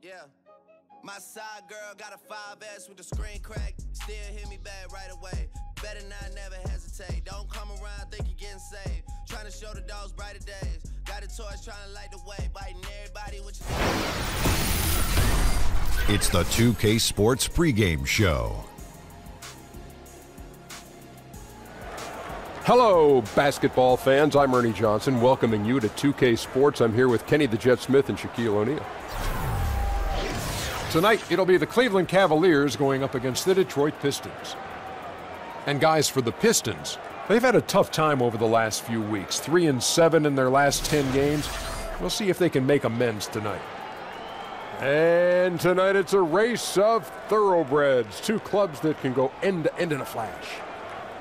Yeah. My side girl got a 5S with the screen crack. Still hit me back right away. Better not never hesitate. Don't come around, think you're getting saved. Trying to show the dogs brighter days. Got a torch trying to light the way. Biting everybody with your... It's the 2K Sports pregame show. Hello, basketball fans. I'm Ernie Johnson, welcoming you to 2K Sports. I'm here with Kenny the Jet Smith and Shaquille O'Neal. Tonight, it'll be the Cleveland Cavaliers going up against the Detroit Pistons. And guys, for the Pistons, they've had a tough time over the last few weeks. 3-7 in their last 10 games. We'll see if they can make amends tonight. And tonight, it's a race of thoroughbreds. Two clubs that can go end to end in a flash.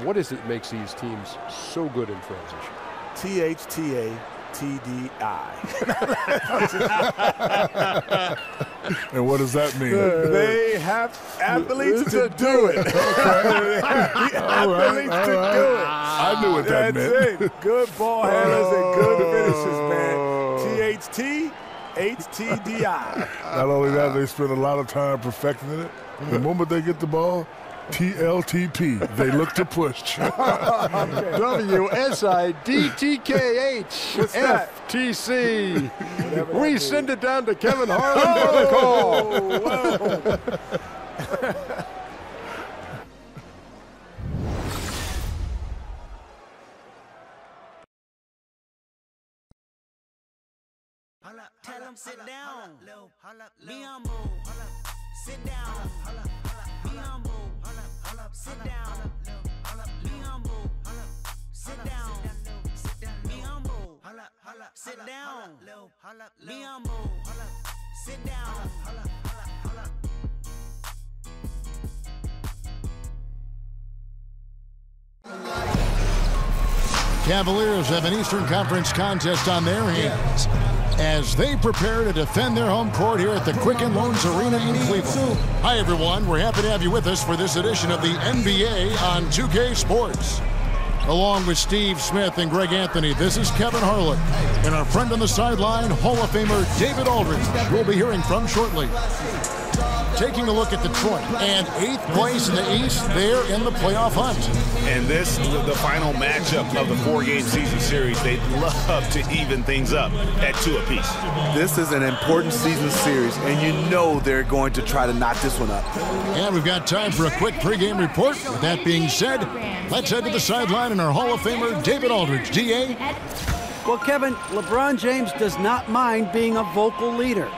What is it that makes these teams so good in transition? THTA-TDI. And what does that mean? They have athletes to do it. Athletes to do it. I knew what that meant. That's it. Good ball handlers and good finishes, man. THT-HTDI. Not only that, they spend a lot of time perfecting it. The moment they get the ball, TLTP, they look to push. WSIDTKH-FTC. We send it down to Kevin Harlan for the call. Tell him sit down. Be humble. Sit down. Be humble. Sit down. Be humble. Sit down. Be humble. Sit down. Be humble. Sit down. Cavaliers have an Eastern Conference contest on their hands as they prepare to defend their home court here at the Quicken Loans Arena in Cleveland. Hi, everyone. We're happy to have you with us for this edition of the NBA on 2K Sports. Along with Steve Smith and Greg Anthony, this is Kevin Harlan. And our friend on the sideline, Hall of Famer David Aldridge, we'll be hearing from shortly. Taking a look at Detroit, and 8th place in the East, they're in the playoff hunt. And this, the final matchup of the 4-game season series, they'd love to even things up at 2 apiece. This is an important season series, and you know they're going to try to knock this one up. And we've got time for a quick pregame report. With that being said, let's head to the sideline and our Hall of Famer, David Aldridge. D.A.? Well, Kevin, LeBron James does not mind being a vocal leader.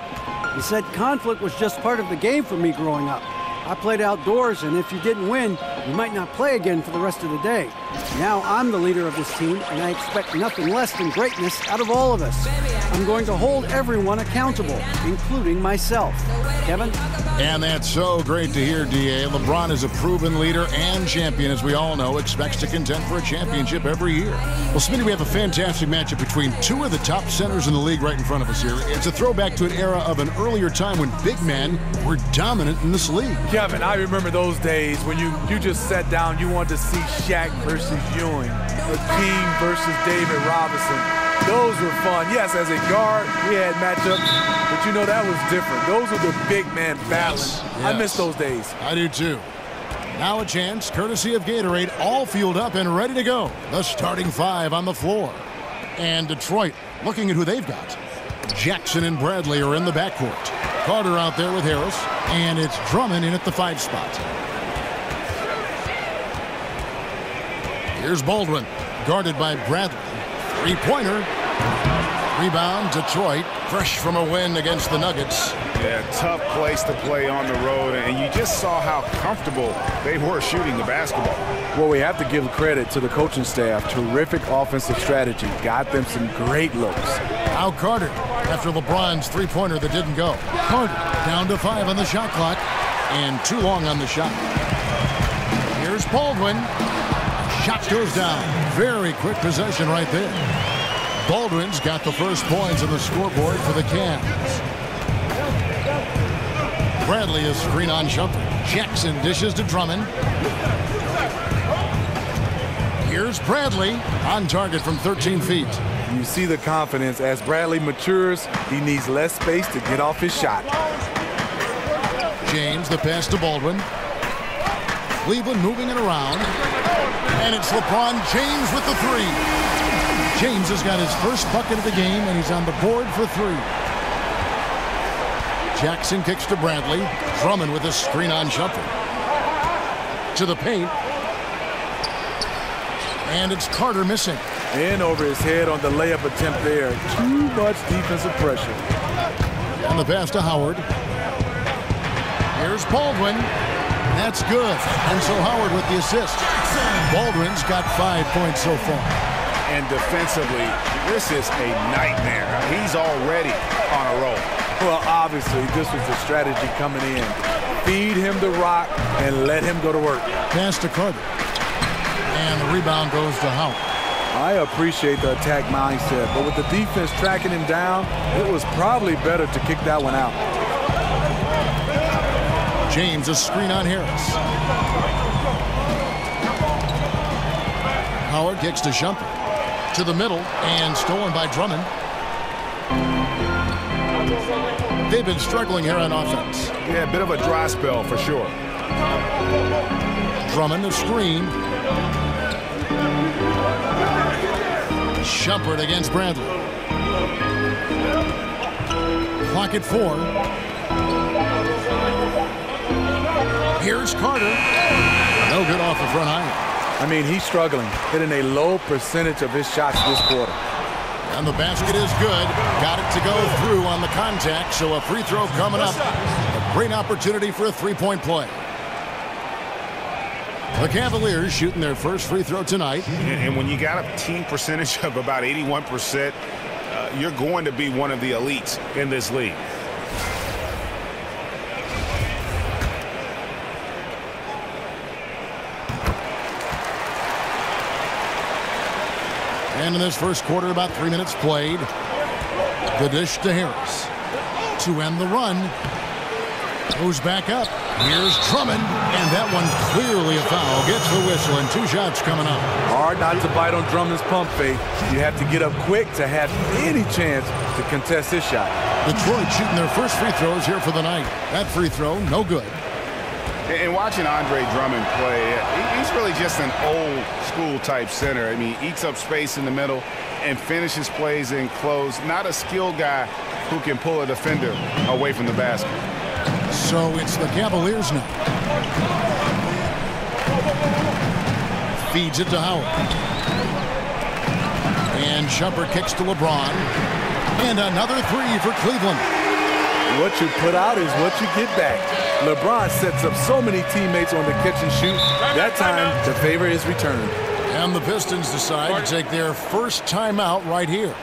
He said conflict was just part of the game for me growing up. I played outdoors, and if you didn't win, you might not play again for the rest of the day. Now I'm the leader of this team, and I expect nothing less than greatness out of all of us. I'm going to hold everyone accountable, including myself. Kevin? And that's so great to hear, D.A. LeBron is a proven leader and champion, as we all know, expects to contend for a championship every year. Well, Smitty, we have a fantastic matchup between two of the top centers in the league right in front of us here. It's a throwback to an era of an earlier time when big men were dominant in this league. Kevin, I remember those days when you just sat down, you wanted to see Shaq versus Ewing, or King versus David Robinson. Those were fun. Yes, as a guard, we had matchups, but you know, that was different. Those were the big man battles. Yes. I miss those days. I do too. Now a chance, courtesy of Gatorade, all fueled up and ready to go. The starting 5 on the floor. And Detroit, looking at who they've got. Jackson and Bradley are in the backcourt. Carter out there with Harris, and it's Drummond in at the 5 spot. Here's Baldwin, guarded by Bradley. 3-pointer. Rebound, Detroit, fresh from a win against the Nuggets. Yeah, tough place to play on the road, and you just saw how comfortable they were shooting the basketball. Well, we have to give credit to the coaching staff. Terrific offensive strategy. Got them some great looks. Now Carter, after LeBron's 3-pointer that didn't go. Carter down to 5 on the shot clock, and too long on the shot. Here's Baldwin. Shot goes down. Very quick possession right there. Baldwin's got the first points on the scoreboard for the Cavs. Bradley is screen on jumper. Jackson dishes to Drummond. Here's Bradley on target from 13 feet. You see the confidence. As Bradley matures, he needs less space to get off his shot. James, the pass to Baldwin. Cleveland moving it around. And it's LeBron James with the three. James has got his first bucket of the game, and he's on the board for three. Jackson kicks to Bradley. Drummond with a screen on jumper. To the paint. And it's Carter missing. In over his head on the layup attempt there. Too much defensive pressure. And the pass to Howard. Here's Baldwin. That's good. And so Howard with the assist. Baldwin's got 5 points so far. And defensively, this is a nightmare. He's already on a roll. Well, obviously, this was the strategy coming in. Feed him the rock and let him go to work. Pass to Carter. And the rebound goes to Howard. I appreciate the attack mindset, but with the defense tracking him down, it was probably better to kick that one out. James, a screen on Harris. Howard kicks to Shumpert. To the middle, and stolen by Drummond. They've been struggling here on offense. Yeah, a bit of a dry spell for sure. Drummond, a screen. Shumpert against Bradley. Clock at 4. Here's Carter. No good off the front iron. I mean, he's struggling, hitting a low percentage of his shots this quarter. And the basket is good. Got it to go through on the contact, so a free throw coming up. A great opportunity for a three-point play. The Cavaliers shooting their first free throw tonight. And when you got a team percentage of about 81%, you're going to be one of the elites in this league. And in this first quarter, about 3 minutes played. The dish to Harris. To end the run. Goes back up. Here's Drummond. And that one clearly a foul. Gets the whistle, and 2 shots coming up. Hard not to bite on Drummond's pump fake. You have to get up quick to have any chance to contest his shot. Detroit shooting their first free throws here for the night. That free throw, no good. And watching Andre Drummond play, he's really just an old school type center. I mean, he eats up space in the middle and finishes plays in close. Not a skilled guy who can pull a defender away from the basket. So it's the Cavaliers now. Feeds it to Howard. And Shumpert kicks to LeBron. And another three for Cleveland. What you put out is what you get back. LeBron sets up so many teammates on the catch and shoot. That time, the favor is returned. And the Pistons decide to take their first timeout right here.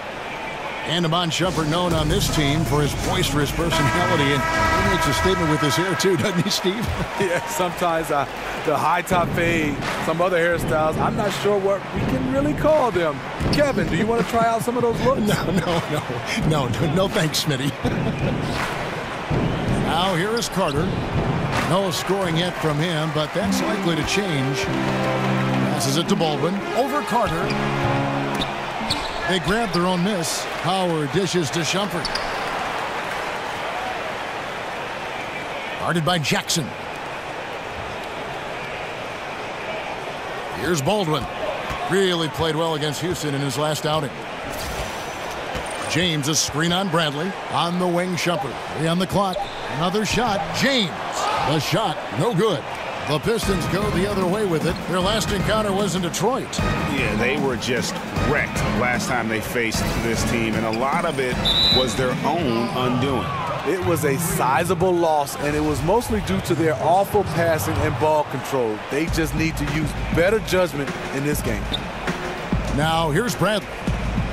And Iman Shumpert, known on this team for his boisterous personality, and he makes a statement with his hair too, doesn't he, Steve? Yeah, sometimes the high top fade, some other hairstyles, I'm not sure what we can really call them. Kevin, do you want to try out some of those looks? No, thanks, Smitty. Now here is Carter. No scoring yet from him, but that's likely to change. Passes it to Baldwin. Over Carter. They grab their own miss. Howard dishes to Shumpert. Guarded by Jackson. Here's Baldwin. Really played well against Houston in his last outing. James, a screen on Bradley. On the wing, Shumpert. 3 on the clock. Another shot. James. The shot, no good. The Pistons go the other way with it. Their last encounter was in Detroit. Yeah, they were just wrecked last time they faced this team, and a lot of it was their own undoing. It was a sizable loss, and it was mostly due to their awful passing and ball control. They just need to use better judgment in this game. Now, here's Bradley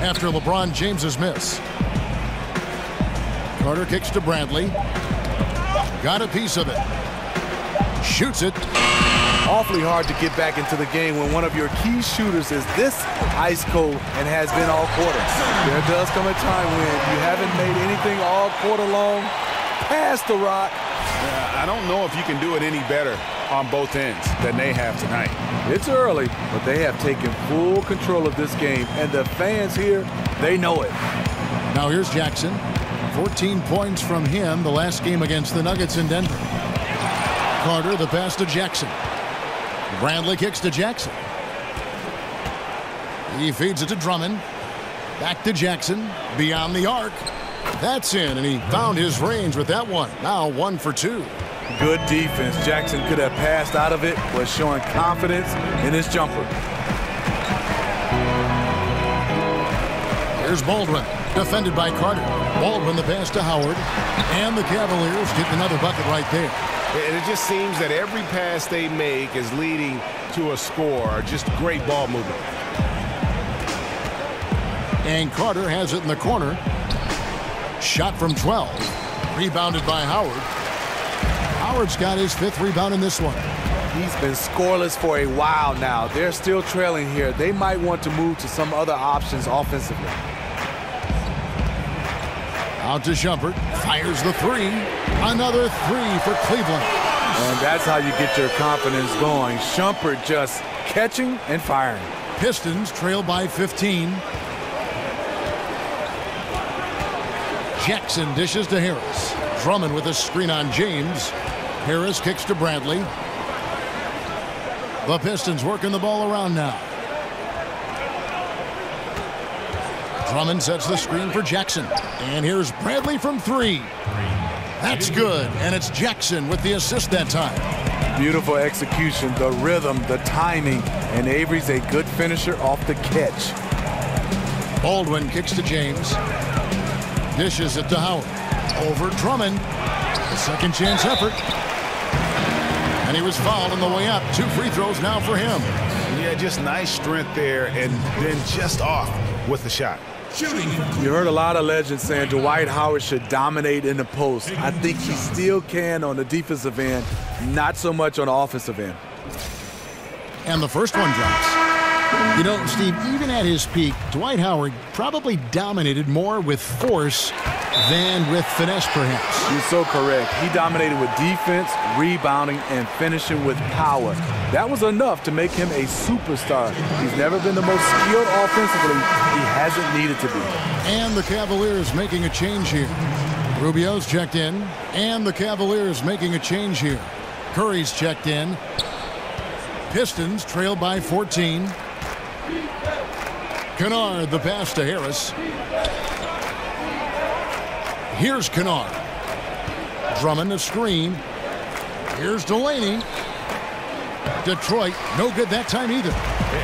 after LeBron James's miss. Carter kicks to Bradley. Got a piece of it. Shoots it. Awfully hard to get back into the game when one of your key shooters is this ice cold and has been all quarter. There does come a time when you haven't made anything all quarter long. Pass the rock. I don't know if you can do it any better on both ends than they have tonight. It's early, but they have taken full control of this game, and the fans here, they know it. Now here's Jackson. 14 points from him the last game against the Nuggets in Denver. Carter, the pass to Jackson. Bradley kicks to Jackson. He feeds it to Drummond. Back to Jackson. Beyond the arc. That's in, and he found his range with that one. Now 1 for 2. Good defense. Jackson could have passed out of it, was showing confidence in his jumper. Here's Baldwin, defended by Carter. Baldwin the pass to Howard, and the Cavaliers get another bucket right there. And it just seems that every pass they make is leading to a score. Just great ball movement. And Carter has it in the corner. Shot from 12. Rebounded by Howard. Howard's got his 5th rebound in this one. He's been scoreless for a while now. They're still trailing here. They might want to move to some other options offensively. Out to Shumpert. Fires the 3. Another 3 for Cleveland. And that's how you get your confidence going. Shumpert just catching and firing. Pistons trail by 15. Jackson dishes to Harris. Drummond with a screen on James. Harris kicks to Bradley. The Pistons working the ball around now. Drummond sets the screen for Jackson. And here's Bradley from 3. That's good. And it's Jackson with the assist that time. Beautiful execution, the rhythm, the timing. And Avery's a good finisher off the catch. Baldwin kicks to James. Dishes it to Howard. Over Drummond. A second chance effort. And he was fouled on the way up. 2 free throws now for him. Yeah, just nice strength there and then just off with the shot. You heard a lot of legends saying Dwight Howard should dominate in the post. I think he still can on the defensive end, not so much on the offensive end. And the first one drops. You know, Steve, even at his peak, Dwight Howard probably dominated more with force than with finesse, perhaps. You're so correct. He dominated with defense, rebounding, and finishing with power. That was enough to make him a superstar. He's never been the most skilled offensively. He hasn't needed to be. And the Cavaliers making a change here. Rubio's checked in, and the Cavaliers making a change here. Curry's checked in. Pistons trail by 14. Kennard, the pass to Harris. Here's Kennard. Drummond, a screen. Here's Delaney. Detroit, no good that time either.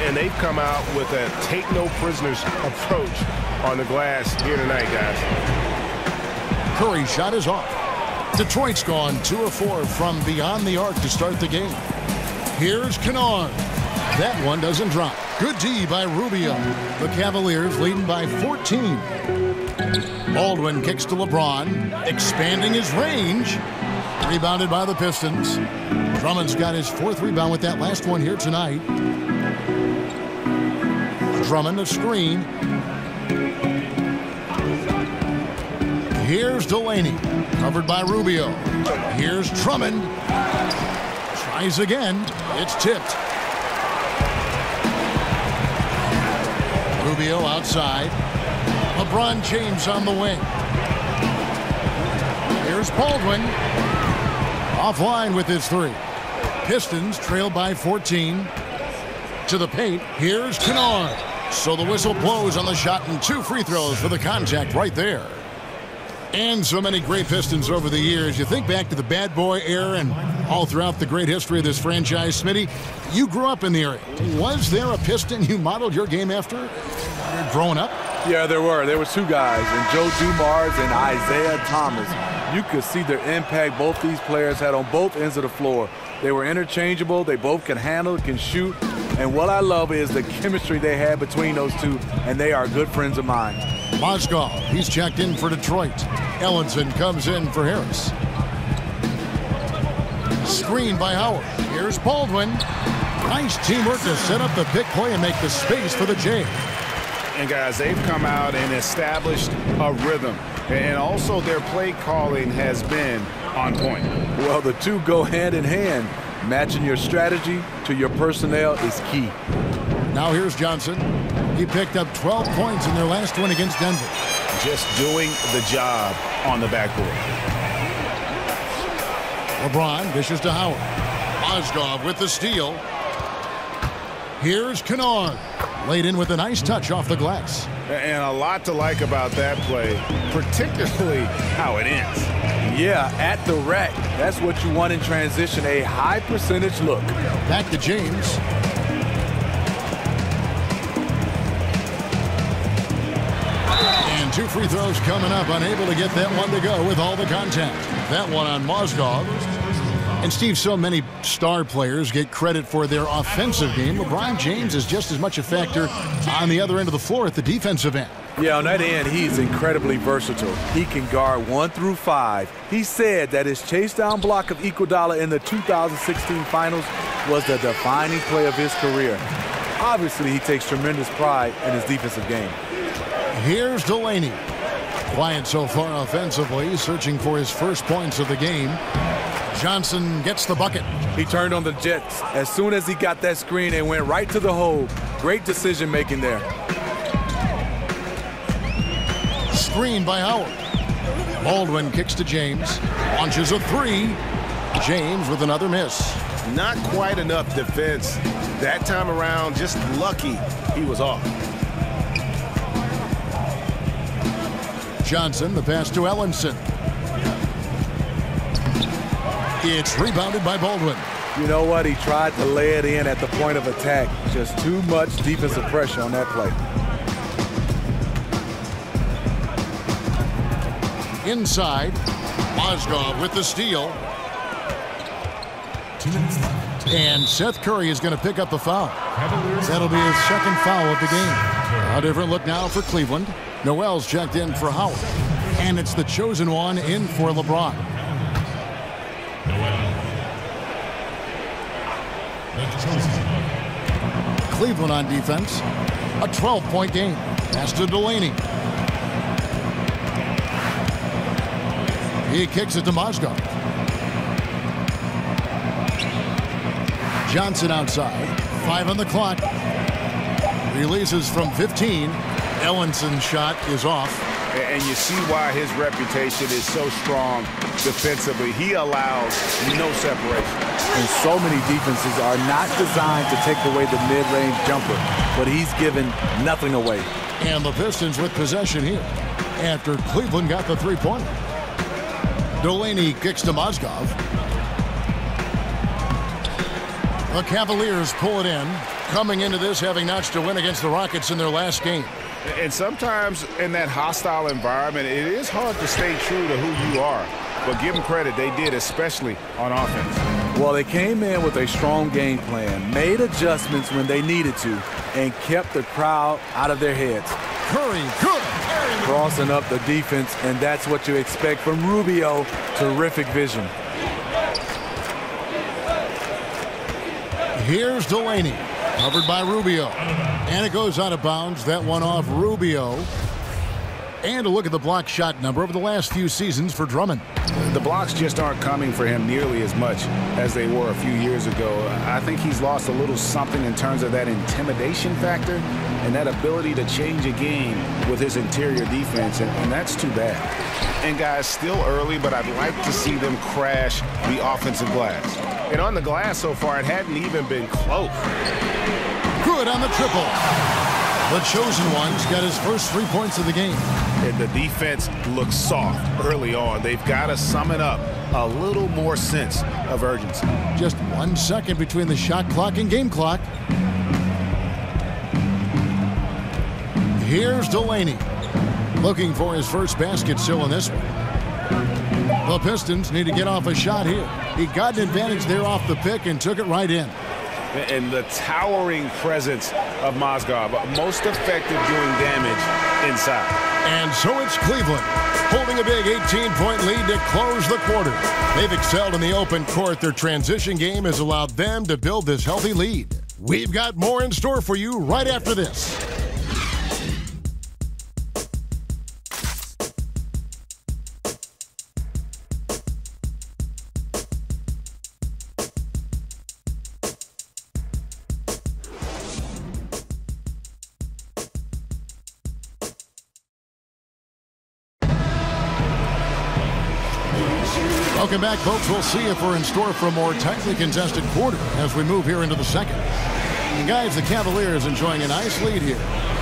And they've come out with a take-no-prisoners approach on the glass here tonight, guys. Curry's shot is off. Detroit's gone 2 of 4 from beyond the arc to start the game. Here's Kennard. That one doesn't drop. Good D by Rubio. The Cavaliers leading by 14. Baldwin kicks to LeBron, expanding his range. Rebounded by the Pistons. Drummond's got his 4th rebound with that last one here tonight. Drummond, a screen. Here's Delaney, covered by Rubio. Here's Drummond. Tries again. It's tipped. Rubio outside. LeBron James on the wing. Here's Baldwin. Offline with his 3. Pistons trail by 14. To the paint. Here's Kennard. So the whistle blows on the shot and 2 free throws for the contact right there. And so many great Pistons over the years. You think back to the bad boy era and all throughout the great history of this franchise. Smitty, you grew up in the area. Was there a Piston you modeled your game after growing up? Yeah, there were. There were 2 guys, and Joe Dumars and Isaiah Thomas. You could see their impact both these players had on both ends of the floor. They were interchangeable. They both can handle, can shoot. And what I love is the chemistry they had between those 2, and they are good friends of mine. Mozgov, he's checked in for Detroit. Ellenson comes in for Harris. Screen by Howard. Here's Baldwin. Nice teamwork to set up the big play and make the space for the J. And guys, they've come out and established a rhythm. And also their play calling has been on point. Well, the 2 go hand in hand. Matching your strategy to your personnel is key. Now here's Johnson. He picked up 12 points in their last win against Denver. Just doing the job on the backboard. LeBron dishes to Howard. Mozgov with the steal. Here's Kennard. Laid in with a nice touch off the glass. And a lot to like about that play, particularly how it ends. Yeah, at the rack. That's what you want in transition, a high percentage look. Back to James. And 2 free throws coming up. Unable to get that one to go with all the contact. That one on Mozgov. And Steve, so many star players get credit for their offensive game. LeBron James is just as much a factor on the other end of the floor at the defensive end. Yeah, on that end, he's incredibly versatile. He can guard 1 through 5. He said that his chase down block of Iguodala in the 2016 finals was the defining play of his career. Obviously, he takes tremendous pride in his defensive game. Here's Delaney. Quiet so far offensively, searching for his first points of the game. Johnson gets the bucket. He turned on the Jets as soon as he got that screen and went right to the hole. Great decision making there. Screen by Howard. Baldwin kicks to James. Launches a 3. James with another miss. Not quite enough defense. That time around, just lucky he was off. Johnson, the pass to Ellenson. It's rebounded by Baldwin. You know what? He tried to lay it in at the point of attack. Just too much defensive pressure on that play. Inside, Mozgov with the steal. And Seth Curry is going to pick up the foul. That'll be his second foul of the game. A different look now for Cleveland. Noel's checked in for Howard. And it's the chosen one in for LeBron. Cleveland on defense. A 12-point game. Pass to Delaney. He kicks it to Mozgov. Johnson outside. 5 on the clock. Releases from 15. Ellenson's shot is off. And you see why his reputation is so strong defensively. He allows no separation. And so many defenses are not designed to take away the mid-range jumper, but he's given nothing away. And the Pistons with possession here after Cleveland got the 3-pointer. Delaney kicks to Mozgov. The Cavaliers pull it in, coming into this having notched a win against the Rockets in their last game. And sometimes in that hostile environment, it is hard to stay true to who you are. But give them credit, they did, especially on offense. Well, they came in with a strong game plan, made adjustments when they needed to, and kept the crowd out of their heads. Curry, good. Crossing up the defense, and that's what you expect from Rubio. Terrific vision. Here's Delaney, covered by Rubio. And it goes out of bounds. That one off Rubio. And a look at the block shot number over the last few seasons for Drummond. The blocks just aren't coming for him nearly as much as they were a few years ago. I think he's lost a little something in terms of that intimidation factor and that ability to change a game with his interior defense, and that's too bad. And guys, still early, but I'd like to see them crash the offensive glass. And on the glass so far, it hadn't even been close. Good on the triple. The chosen one's got his first 3 points of the game. And the defense looks soft early on. They've got to sum it up. A little more sense of urgency. Just 1 second between the shot clock and game clock. Here's Delaney. Looking for his first basket still in this one. The Pistons need to get off a shot here. He got an advantage there off the pick and took it right in. And the towering presence of Mozgov, most effective doing damage inside. And so it's Cleveland holding a big 18-point lead to close the quarter. They've excelled in the open court. Their transition game has allowed them to build this healthy lead. We've got more in store for you right after this. Welcome back, folks. We'll see if we're in store for a more tightly contested quarter as we move here into the second. And guys, the Cavaliers enjoying a nice lead here.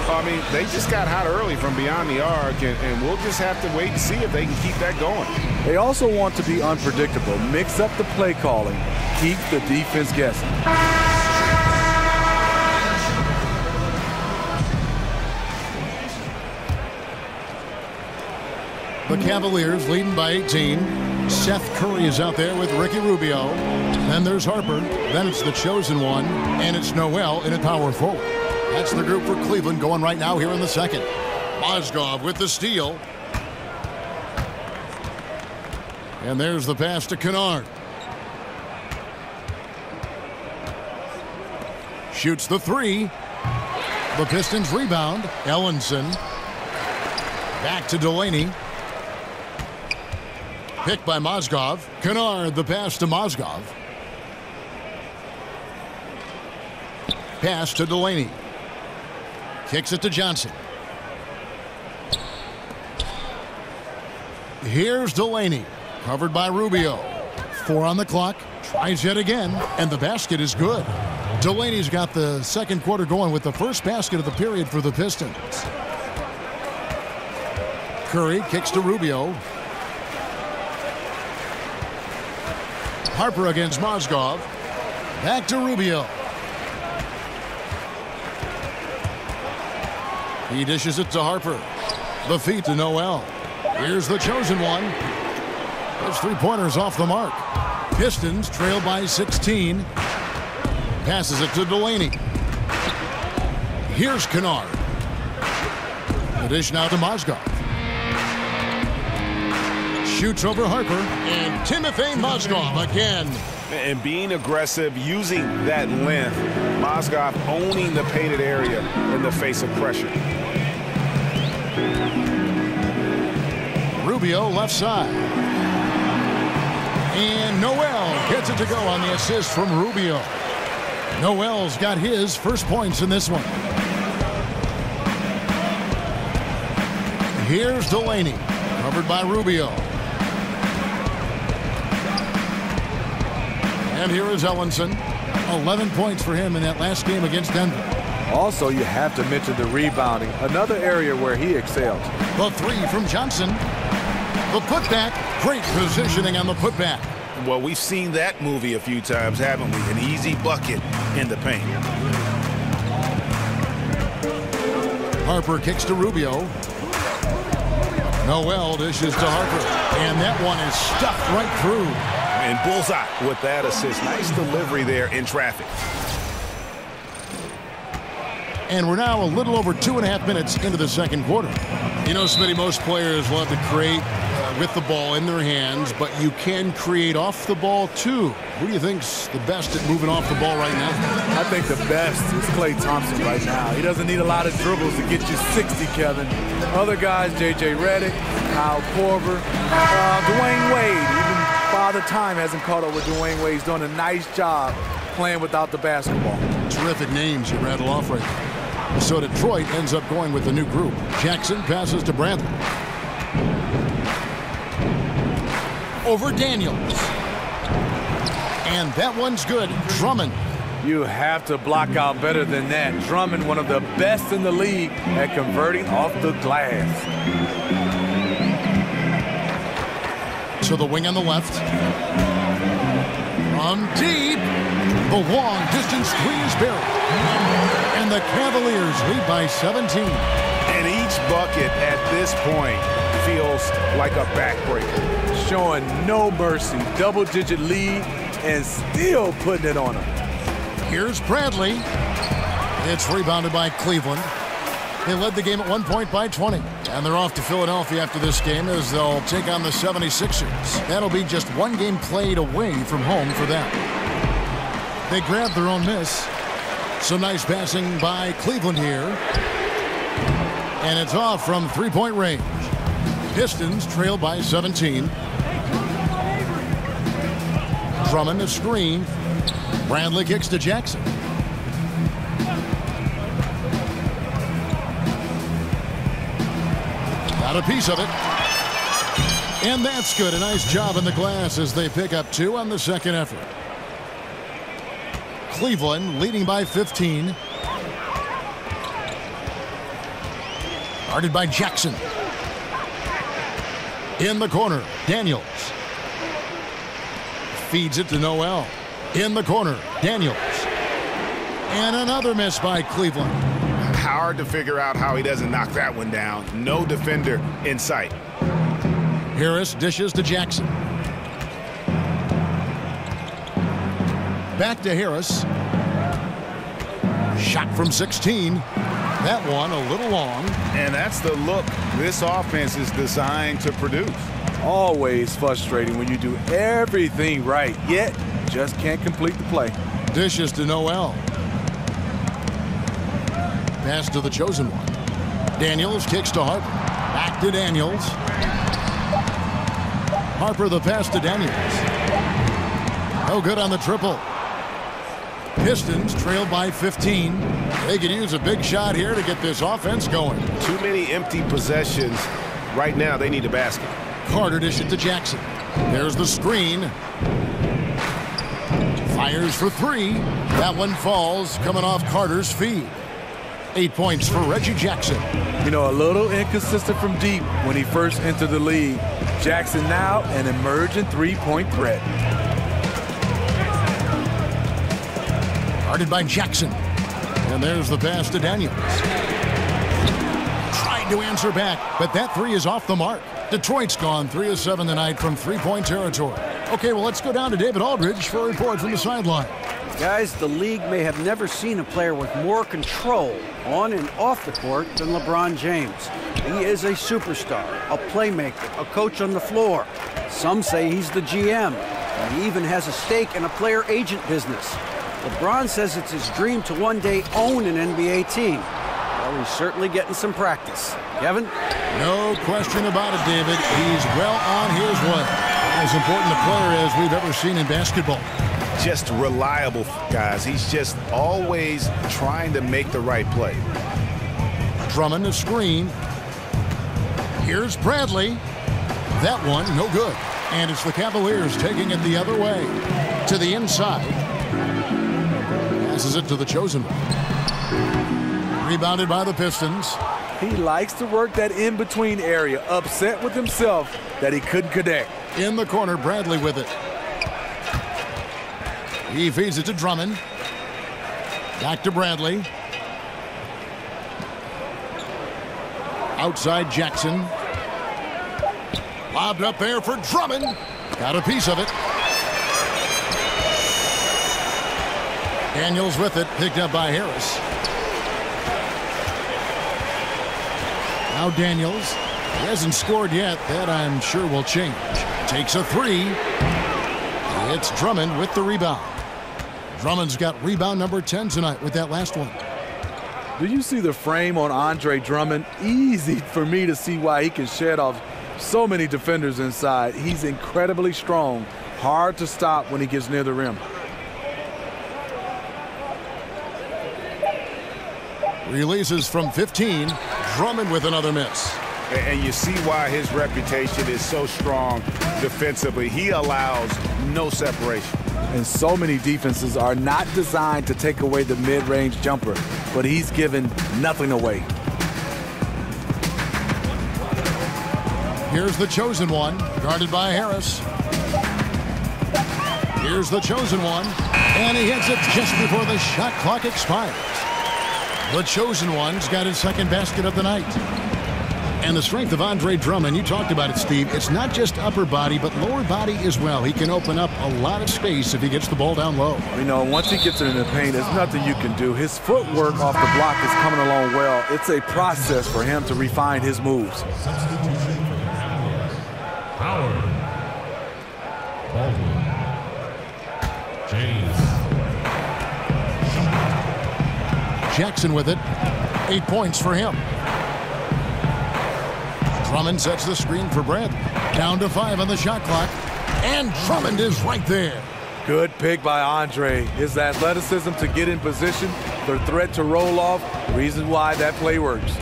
I mean, they just got hot early from beyond the arc, and we'll just have to wait and see if they can keep that going. They also want to be unpredictable. Mix up the play calling. Keep the defense guessing. The Cavaliers leading by 18. Seth Curry is out there with Ricky Rubio. Then there's Harper. Then it's the chosen one. And it's Noel in at power forward. That's the group for Cleveland going right now here in the second. Mozgov with the steal. And there's the pass to Kennard. Shoots the three. The Pistons rebound. Ellenson. Back to Delaney. Picked by Mozgov. Kennard, the pass to Mozgov. Pass to Delaney. Kicks it to Johnson. Here's Delaney. Covered by Rubio. 4 on the clock. Tries yet again. And the basket is good. Delaney's got the second quarter going with the first basket of the period for the Pistons. Curry kicks to Rubio. Harper against Mozgov. Back to Rubio. He dishes it to Harper. The feed to Noel. Here's the chosen one. His three-pointers off the mark. Pistons trail by 16. Passes it to Delaney. Here's Kennard. The dish now to Mozgov. Shoots over Harper. And Timothy Mozgov again. And being aggressive, using that length. Mozgov owning the painted area in the face of pressure. Rubio left side. And Noel gets it to go on the assist from Rubio. Noel's got his first points in this one. Here's Delaney, covered by Rubio. And here is Ellenson. 11 points for him in that last game against Denver. Also, you have to mention the rebounding, another area where he excelled. The three from Johnson. The putback, great positioning on the putback. Well, we've seen that movie a few times, haven't we? An easy bucket in the paint. Harper kicks to Rubio. Noel dishes to Harper. And that one is stuffed right through. And bullseye with that assist. Nice delivery there in traffic. And we're now a little over 2.5 minutes into the second quarter. You know, Smitty, most players love to create with the ball in their hands, but you can create off the ball too. Who do you think's the best at moving off the ball right now? I think the best is Klay Thompson right now. He doesn't need a lot of dribbles to get you 60, Kevin. Other guys, J.J. Redick, Kyle Korver, Dwayne Wade, even Father Time hasn't caught up with Dwayne Wade. He's doing a nice job playing without the basketball. Terrific names you rattle off right there. So Detroit ends up going with a new group. Jackson passes to Bradley. Over Daniels. And that one's good. Drummond. You have to block out better than that. Drummond, one of the best in the league at converting off the glass. To the wing on the left. From deep. The long distance three is buried. And the Cavaliers lead by 17. And each bucket at this point feels like a backbreaker. Showing no mercy. Double-digit lead and still putting it on them. Here's Bradley. It's rebounded by Cleveland. They led the game at 1 point by 20. And they're off to Philadelphia after this game as they'll take on the 76ers. That'll be just one game played away from home for them. They grabbed their own miss. Some nice passing by Cleveland here. And it's off from three-point range. Pistons trail by 17. Drummond the screen. Bradley kicks to Jackson. Got a piece of it. And that's good. A nice job in the glass as they pick up 2 on the second effort. Cleveland leading by 15. Guarded by Jackson. In the corner, Daniels. Feeds it to Noel. In the corner, Daniels. And another miss by Cleveland. Hard to figure out how he doesn't knock that one down. No defender in sight. Harris dishes to Jackson. Back to Harris. Shot from 16. That one a little long. And that's the look this offense is designed to produce. Always frustrating when you do everything right, yet just can't complete the play. Dishes to Noel. Pass to the chosen one. Daniels kicks to Harper. Back to Daniels. Harper the pass to Daniels. No good on the triple. Pistons trail by 15. They could use a big shot here to get this offense going. Too many empty possessions. Right now, they need a basket. Carter dish it to Jackson. There's the screen. Fires for 3. That one falls, coming off Carter's feed. 8 points for Reggie Jackson. You know, a little inconsistent from deep when he first entered the league. Jackson now an emerging three-point threat. Guarded by Jackson. And there's the pass to Daniels. Tried to answer back, but that 3 is off the mark. Detroit's gone 3 of 7 tonight from three-point territory. Okay, well, let's go down to David Aldridge for a report from the sideline. Guys, the league may have never seen a player with more control on and off the court than LeBron James. He is a superstar, a playmaker, a coach on the floor. Some say he's the GM, and he even has a stake in a player agent business. LeBron says it's his dream to one day own an NBA team. Well, he's certainly getting some practice. Kevin? No question about it, David. He's well on his way. As important a player as we've ever seen in basketball. Just reliable, guys. He's just always trying to make the right play. Drummond the screen. Here's Bradley. That one, no good. And it's the Cavaliers taking it the other way. To the inside. Passes it to the chosen one. Rebounded by the Pistons. He likes to work that in-between area. Upset with himself that he couldn't connect. In the corner, Bradley with it. He feeds it to Drummond. Back to Bradley. Outside Jackson. Lobbed up there for Drummond. Got a piece of it. Daniels with it, picked up by Harris. Now Daniels. He hasn't scored yet. That I'm sure will change. Takes a 3. It's Drummond with the rebound. Drummond's got rebound number 10 tonight with that last one. Do you see the frame on Andre Drummond? Easy for me to see why he can shed off so many defenders inside. He's incredibly strong. Hard to stop when he gets near the rim. Releases from 15. Drummond with another miss. And you see why his reputation is so strong defensively. He allows no separation. And so many defenses are not designed to take away the mid-range jumper, but he's given nothing away. Here's the chosen one, guarded by Harris. Here's the chosen one, and he hits it just before the shot clock expires. The chosen one's got his second basket of the night. And the strength of Andre Drummond, you talked about it, Steve. It's not just upper body, but lower body as well. He can open up a lot of space if he gets the ball down low. You know, once he gets it in the paint, there's nothing you can do. His footwork off the block is coming along well. It's a process for him to refine his moves. Howard. Baldwin. James. Jackson with it. 8 points for him. Drummond sets the screen for Bradley. Down to 5 on the shot clock. And Drummond is right there. Good pick by Andre. His athleticism to get in position, the threat to roll off, reason why that play works.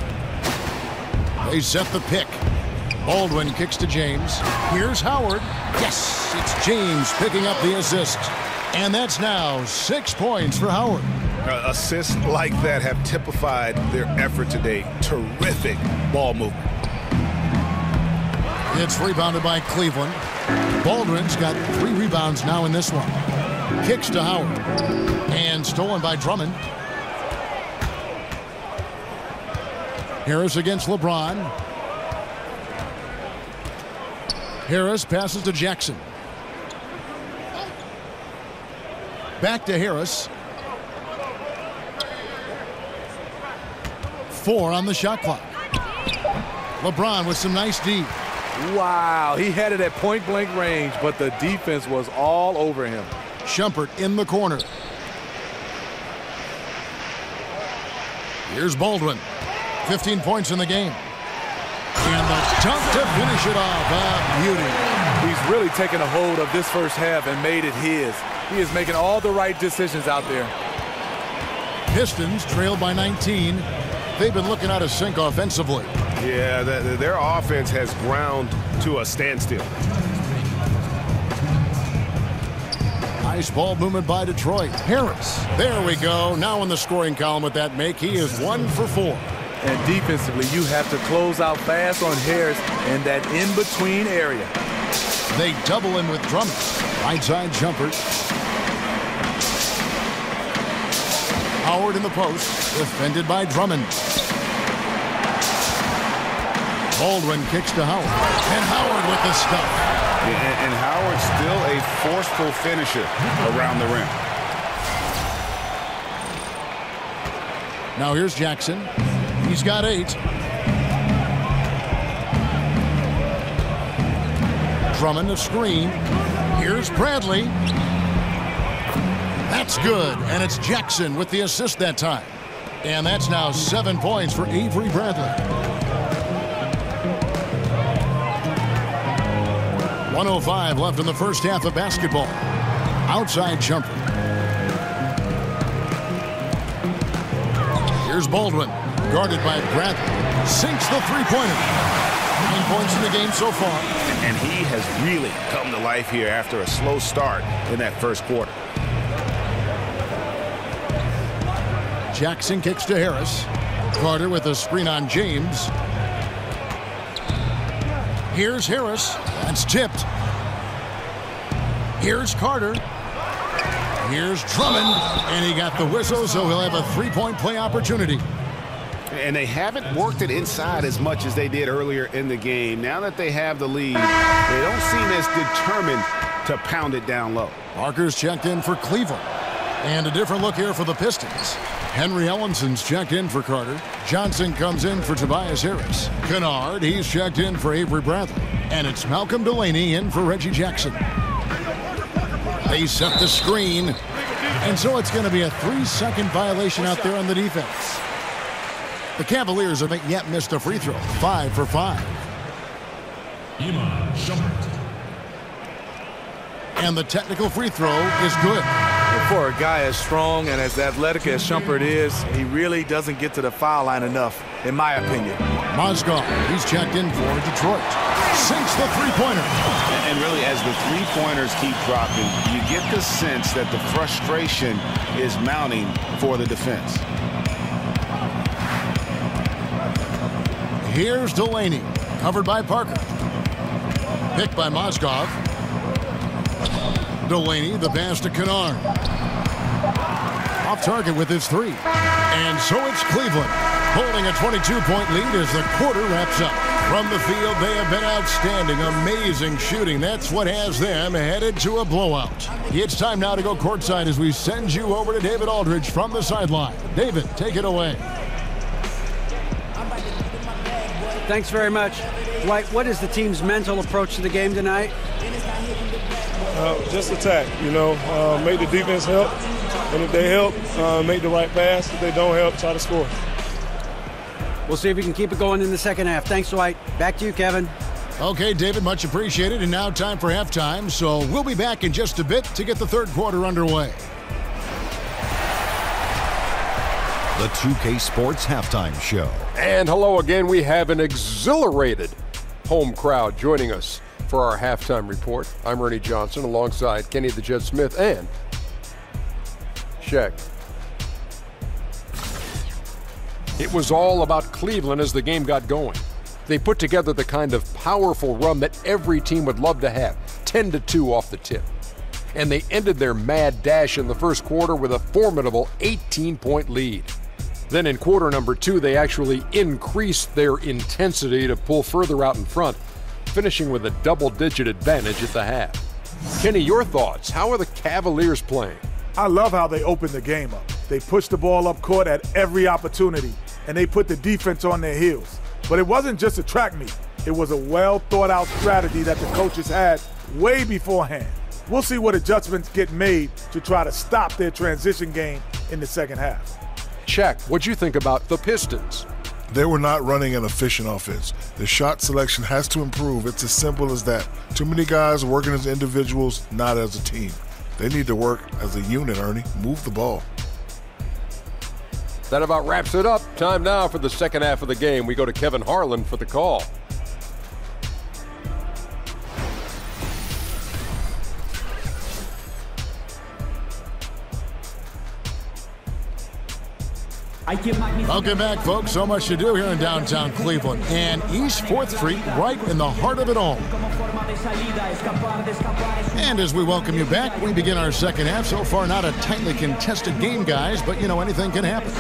They set the pick. Baldwin kicks to James. Here's Howard. Yes, it's James picking up the assist. And that's now 6 points for Howard. Assists like that have typified their effort today. Terrific ball movement. It's rebounded by Cleveland. Baldwin's got 3 rebounds now in this one. Kicks to Howard. And stolen by Drummond. Harris against LeBron. Harris passes to Jackson. Back to Harris. 4 on the shot clock. LeBron with some nice D. Wow, he had it at point-blank range, but the defense was all over him. Shumpert in the corner. Here's Baldwin. 15 points in the game. And the dunk to finish it off. Beauty. He's really taken a hold of this first half and made it his. He is making all the right decisions out there. Pistons trailed by 19. They've been looking out of sync offensively. Yeah, their offense has ground to a standstill. Nice ball movement by Detroit. Harris. There we go. Now in the scoring column with that make, he is 1 for 4. And defensively, you have to close out fast on Harris in that in-between area. They double him with Drummond. Right side jumper. Howard in the post. Defended by Drummond. Baldwin kicks to Howard. And Howard with the stuff. And Howard's still a forceful finisher around the rim. Now here's Jackson. He's got 8. Drummond a screen. Here's Bradley. That's good. And it's Jackson with the assist that time. And that's now 7 points for Avery Bradley. 1:05 left in the first half of basketball. Outside jumper. Here's Baldwin. Guarded by Bradley. Sinks the three-pointer. 9 points in the game so far. And he has really come to life here after a slow start in that first quarter. Jackson kicks to Harris. Carter with a screen on James. Here's Harris. That's tipped. Here's Carter. Here's Drummond. And he got the whistle, so he'll have a three-point play opportunity. And they haven't worked it inside as much as they did earlier in the game. Now that they have the lead, they don't seem as determined to pound it down low. Parker's checked in for Cleveland. And a different look here for the Pistons. Henry Ellinson's checked in for Carter. Johnson comes in for Tobias Harris. Kennard, he's checked in for Avery Bradley. And it's Malcolm Delaney in for Reggie Jackson. They set the screen. And so it's going to be a 3-second violation out there on the defense. The Cavaliers haven't yet missed a free throw. 5 for 5. And the technical free throw is good. For a guy as strong and as athletic as Shumpert is, he really doesn't get to the foul line enough, in my opinion. Mozgov, he's checked in for Detroit. Sinks the three-pointer. And really, as the three-pointers keep dropping, you get the sense that the frustration is mounting for the defense. Here's Delaney, covered by Parker. Picked by Mozgov. Delaney, the pass to Kennard. Off target with his 3. And so it's Cleveland, holding a 22-point lead as the quarter wraps up. From the field, they have been outstanding, amazing shooting. That's what has them headed to a blowout. It's time now to go courtside as we send you over to David Aldridge from the sideline. David, take it away. Thanks very much. Dwight, what is the team's mental approach to the game tonight? Just attack, make the defense help. And if they help, make the right pass. If they don't help, try to score. We'll see if we can keep it going in the second half. Thanks, Dwight. Back to you, Kevin. Okay, David, much appreciated. And now time for halftime. So we'll be back in just a bit to get the third quarter underway. The 2K Sports Halftime Show. And hello again. We have an exhilarated home crowd joining us for our halftime report. I'm Ernie Johnson alongside Kenny the Jet Smith and Shaq. It was all about Cleveland as the game got going. They put together the kind of powerful run that every team would love to have, 10-2 off the tip. And they ended their mad dash in the first quarter with a formidable 18-point lead. Then in quarter number 2, they actually increased their intensity to pull further out in front, finishing with a double-digit advantage at the half. Kenny, your thoughts? How are the Cavaliers playing? I love how they opened the game up. They pushed the ball up court at every opportunity, and they put the defense on their heels. But it wasn't just a track meet. It was a well-thought-out strategy that the coaches had way beforehand. We'll see what adjustments get made to try to stop their transition game in the second half. Shaq, what'd you think about the Pistons? They were not running an efficient offense. The shot selection has to improve. It's as simple as that. Too many guys working as individuals, not as a team. They need to work as a unit, Ernie. Move the ball. That about wraps it up. Time now for the second half of the game. We go to Kevin Harlan for the call. Welcome back, folks. So much to do here in downtown Cleveland and East 4th Street, right in the heart of it all. And as we welcome you back, we begin our second half. So far, not a tightly contested game, guys, but, you know, anything can happen.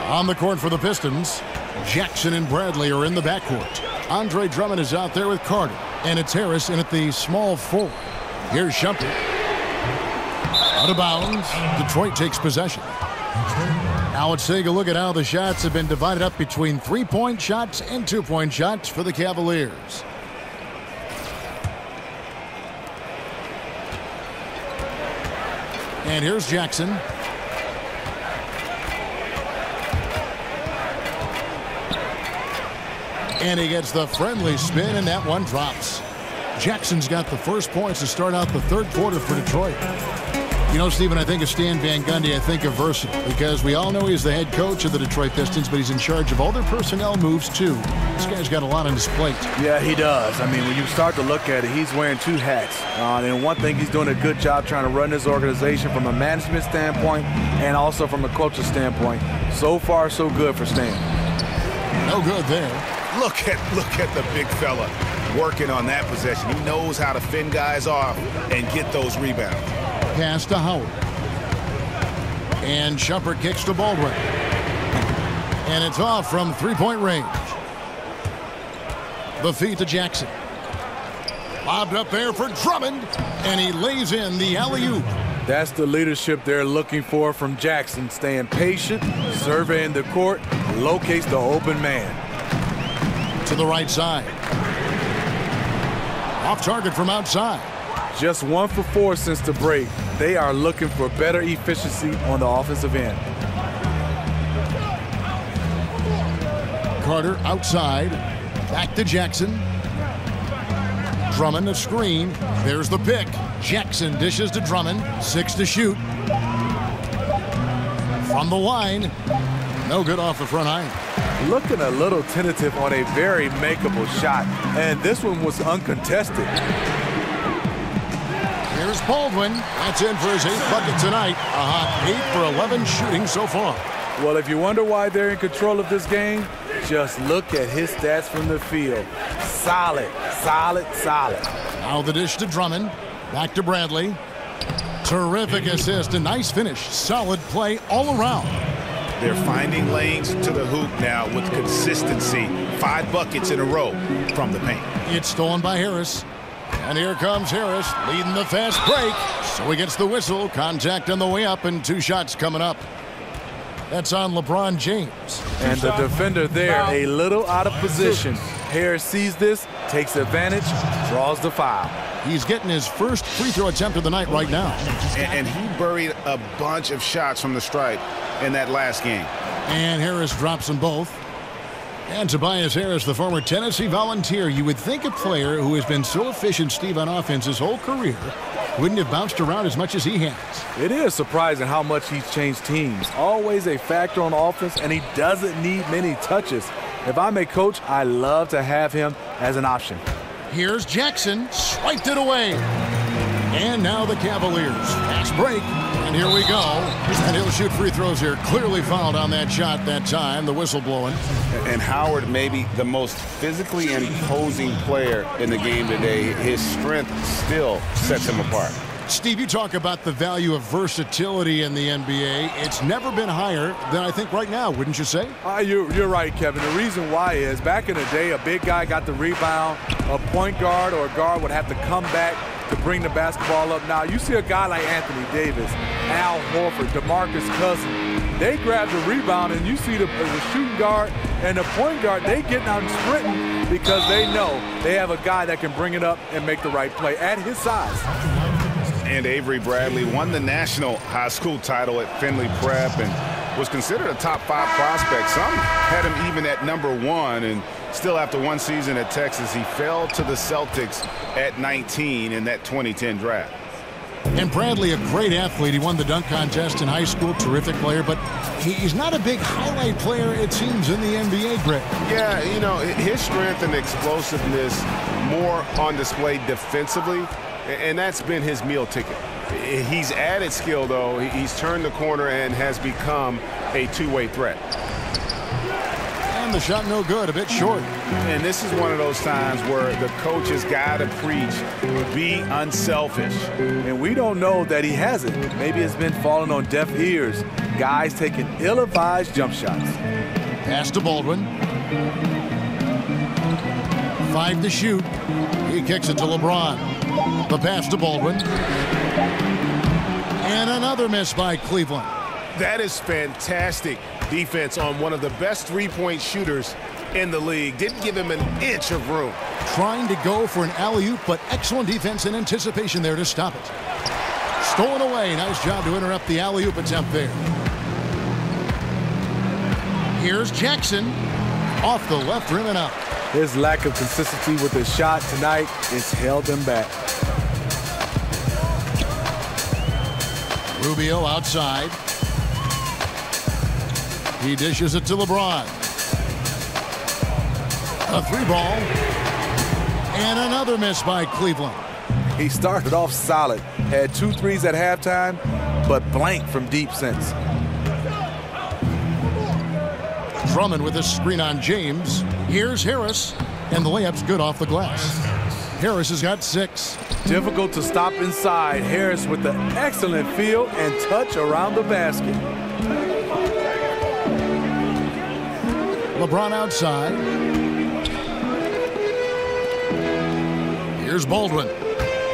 On the court for the Pistons, Jackson and Bradley are in the backcourt. Andre Drummond is out there with Carter, and it's Harris in at the small forward. Here's Shumpert. Out of bounds. Detroit takes possession. Now let's take a look at how the shots have been divided up between 3-point shots and 2-point shots for the Cavaliers. And here's Jackson. And he gets the friendly spin, and that one drops. Jackson's got the first points to start out the third quarter for Detroit. You know, Stephen, I think of Stan Van Gundy, I think of versatile, because we all know he's the head coach of the Detroit Pistons, but he's in charge of all their personnel moves, too. This guy's got a lot on his plate. Yeah, he does. I mean, when you start to look at it, he's wearing two hats. And one thing, he's doing a good job trying to run this organization from a management standpoint and also from a coaching standpoint. So far, so good for Stan. No good there. Look at the big fella working on that possession. He knows how to fend guys off and get those rebounds. Pass to Howard. And Shumpert kicks to Baldwin. And it's off from three-point range. The feed to Jackson. Lobbed up there for Drummond. And he lays in the alley-oop. That's the leadership they're looking for from Jackson. Staying patient, surveying the court, locates the open man. To the right side. Off target from outside. Just 1 for 4 since the break. They are looking for better efficiency on the offensive end. Carter outside. Back to Jackson. Drummond a screen. There's the pick. Jackson dishes to Drummond. 6 to shoot. From the line. No good off the front iron. Looking a little tentative on a very makeable shot. And this one was uncontested. Here's Baldwin. That's in for his 8th bucket tonight. A hot 8 for 11 shooting so far. Well, if you wonder why they're in control of this game, just look at his stats from the field. Solid, solid, solid. Now the dish to Drummond. Back to Bradley. Terrific assist. A nice finish. Solid play all around. They're finding lanes to the hoop now with consistency. 5 buckets in a row from the paint. It's stolen by Harris. And here comes Harris leading the fast break. So he gets the whistle. Contact on the way up and 2 shots coming up. That's on LeBron James. And the defender there a little out of position. Harris sees this, takes advantage, draws the foul. He's getting his first free throw attempt of the night right now. And he buried a bunch of shots from the stripe in that last game. And Harris drops them both. And Tobias Harris, the former Tennessee Volunteer. You would think a player who has been so efficient, Steve, on offense his whole career wouldn't have bounced around as much as he has. It is surprising how much he's changed teams. Always a factor on offense, and he doesn't need many touches. If I'm a coach, I love to have him as an option. Here's Jackson, swiped it away. And now the Cavaliers. Fast break, and here we go. And he'll shoot free throws here. Clearly fouled on that shot that time, the whistle blowing. And Howard, maybe the most physically imposing player in the game today. His strength still sets him apart. Steve, you talk about the value of versatility in the NBA. It's never been higher than I think right now, wouldn't you say? You're right, Kevin. The reason why is back in the day, a big guy got the rebound. A point guard or a guard would have to come back to bring the basketball up. Now, you see a guy like Anthony Davis, Al Horford, DeMarcus Cousins. They grab the rebound, and you see the shooting guard and the point guard, they getting out and sprinting because they know they have a guy that can bring it up and make the right play at his size. And Avery Bradley won the national high school title at Findlay Prep and was considered a top 5 prospect. Some had him even at #1, and still after one season at Texas, he fell to the Celtics at 19 in that 2010 draft. And Bradley, a great athlete. He won the dunk contest in high school, terrific player, but he's not a big highlight player, it seems, in the NBA, Greg. Yeah, you know, his strength and explosiveness more on display defensively, and that's been his meal ticket. He's added skill, though. He's turned the corner and has become a two-way threat. And the shot no good, a bit short. And this is one of those times where the coach has got to preach, be unselfish. And we don't know that he hasn't. Maybe it's been falling on deaf ears. Guys taking ill-advised jump shots. Pass to Baldwin. 5 to shoot. He kicks it to LeBron. The pass to Baldwin. And another miss by Cleveland. That is fantastic defense on one of the best three-point shooters in the league. Didn't give him an inch of room. Trying to go for an alley-oop, but excellent defense and anticipation there to stop it. Stolen away. Nice job to interrupt the alley-oop attempt there. Here's Jackson. Off the left rim and out. His lack of consistency with his shot tonight has held him back. Rubio outside. He dishes it to LeBron. A 3-ball. And another miss by Cleveland. He started off solid. Had 2 threes at halftime, but blank from deep since. Drummond with a screen on James. Here's Harris. And the layup's good off the glass. Harris has got 6. Difficult to stop inside. Harris with the excellent feel and touch around the basket. LeBron outside. Here's Baldwin,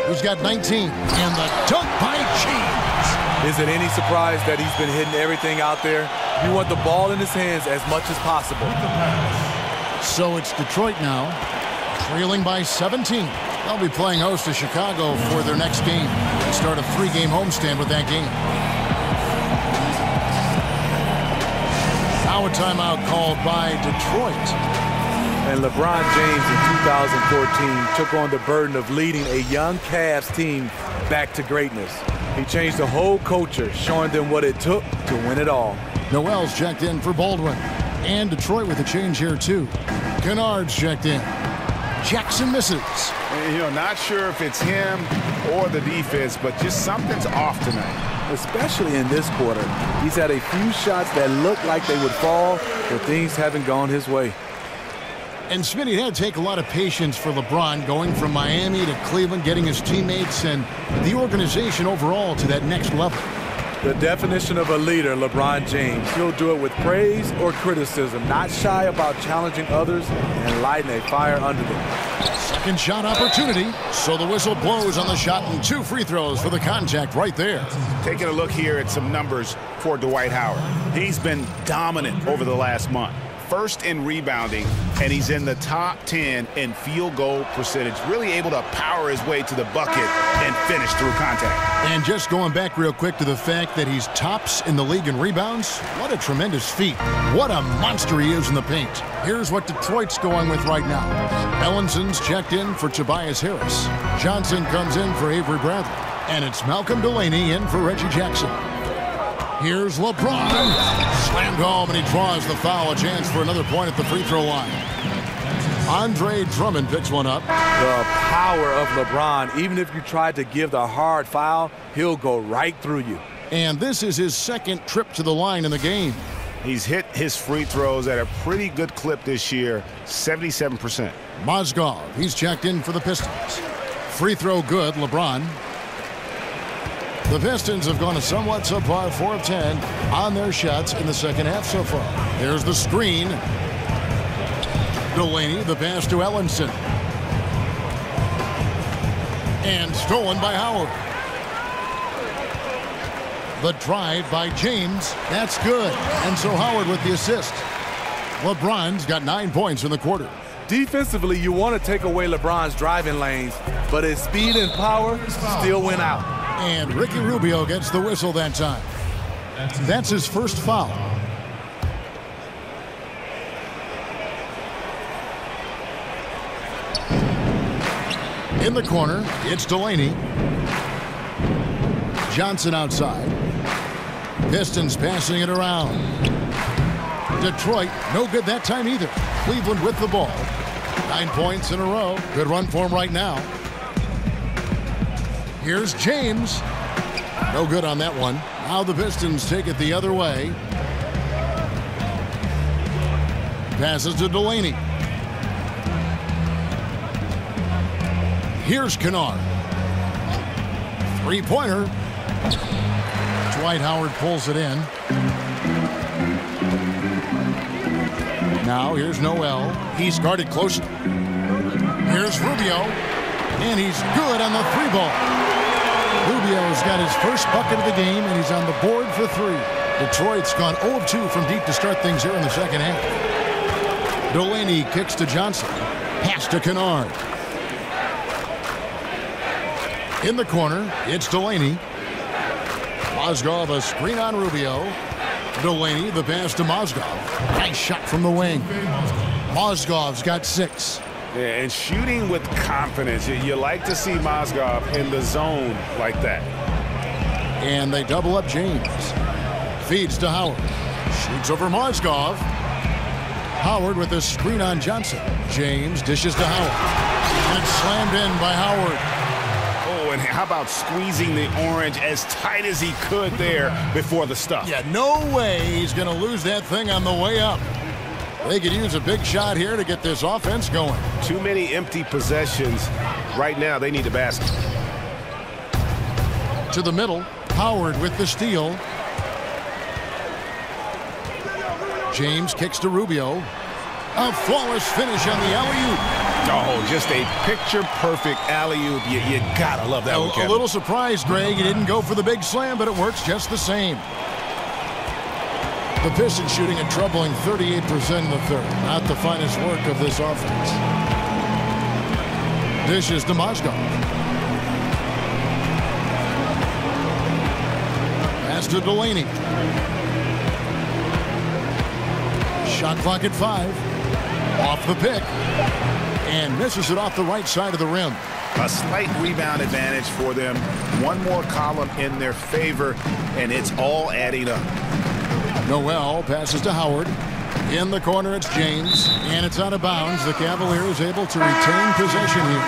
who's got 19. And the dunk by James. Is it any surprise that he's been hitting everything out there? You want the ball in his hands as much as possible. So it's Detroit now, trailing by 17. They'll be playing host to Chicago for their next game. They start a 3-game homestand with that game. Now a timeout called by Detroit. And LeBron James in 2014 took on the burden of leading a young Cavs team back to greatness. He changed the whole culture, showing them what it took to win it all. Noel's checked in for Baldwin. And Detroit with a change here, too. Kennard's checked in. Jackson misses. You know, not sure if it's him or the defense, but just something's off tonight. Especially in this quarter. He's had a few shots that looked like they would fall, but things haven't gone his way. And Smitty, it had to take a lot of patience for LeBron going from Miami to Cleveland, getting his teammates and the organization overall to that next level. The definition of a leader, LeBron James. He'll do it with praise or criticism, not shy about challenging others and lighting a fire under them. Second shot opportunity. So the whistle blows on the shot and 2 free throws for the contact right there. Taking a look here at some numbers for Dwight Howard. He's been dominant over the last month. First in rebounding, and he's in the top 10 in field goal percentage. Really able to power his way to the bucket and finish through contact. And just going back real quick to the fact that he's tops in the league in rebounds, what a tremendous feat. What a monster he is in the paint. Here's what Detroit's going with right now. Ellinson's checked in for Tobias Harris. Johnson comes in for Avery Bradley. And it's Malcolm Delaney in for Reggie Jackson. Here's LeBron. Slammed home, and he draws the foul. A chance for another point at the free throw line. Andre Drummond picks one up. The power of LeBron. Even if you tried to give the hard foul, he'll go right through you. And this is his second trip to the line in the game. He's hit his free throws at a pretty good clip this year, 77%. Mozgov, he's checked in for the Pistons. Free throw good, LeBron. The Pistons have gone a somewhat subpar 4 of 10 on their shots in the second half so far. There's the screen. Delaney, the pass to Ellenson. And stolen by Howard. The drive by James. That's good. And so Howard with the assist. LeBron's got 9 points in the quarter. Defensively, you want to take away LeBron's driving lanes, but his speed and power still went out. And Ricky Rubio gets the whistle that time. That's his first foul. In the corner, it's Delaney. Johnson outside. Pistons passing it around. Detroit, no good that time either. Cleveland with the ball. 9 points in a row. Good run for him right now. Here's James. No good on that one. Now the Pistons take it the other way. Passes to Delaney. Here's Kennard. Three-pointer. Dwight Howard pulls it in. Now here's Noel. He's guarded closely. Here's Rubio. And he's good on the three ball. Rubio's got his first bucket of the game, and he's on the board for 3. Detroit's gone 0 of 2 from deep to start things here in the second half. Delaney kicks to Johnson. Pass to Kennard. In the corner, it's Delaney. Mozgov, a screen on Rubio. Delaney, the pass to Mozgov. Nice shot from the wing. Mozgov's got 6. Yeah, and shooting with confidence. You like to see Mozgov in the zone like that. And they double up James. Feeds to Howard. Shoots over Mozgov. Howard with a screen on Johnson. James dishes to Howard. And it's slammed in by Howard. And how about squeezing the orange as tight as he could there before the stuff? Yeah, no way he's going to lose that thing on the way up. They could use a big shot here to get this offense going. Too many empty possessions. Right now, they need a basket. To the middle, Howard with the steal. James kicks to Rubio. A flawless finish on the alley-oop. Oh, just a picture-perfect alley-oop. You gotta love that one, Kevin. A little surprised, Greg. He didn't go for the big slam, but it works just the same. The Pistons shooting a troubling 38% in the third. Not the finest work of this offense. Dishes to Mozgov. Pass to Delaney. Shot clock at 5. Off the pick. And misses it off the right side of the rim. A slight rebound advantage for them. One more column in their favor, and it's all adding up. Noel passes to Howard. In the corner, it's James, and it's out of bounds. The Cavaliers able to retain possession here.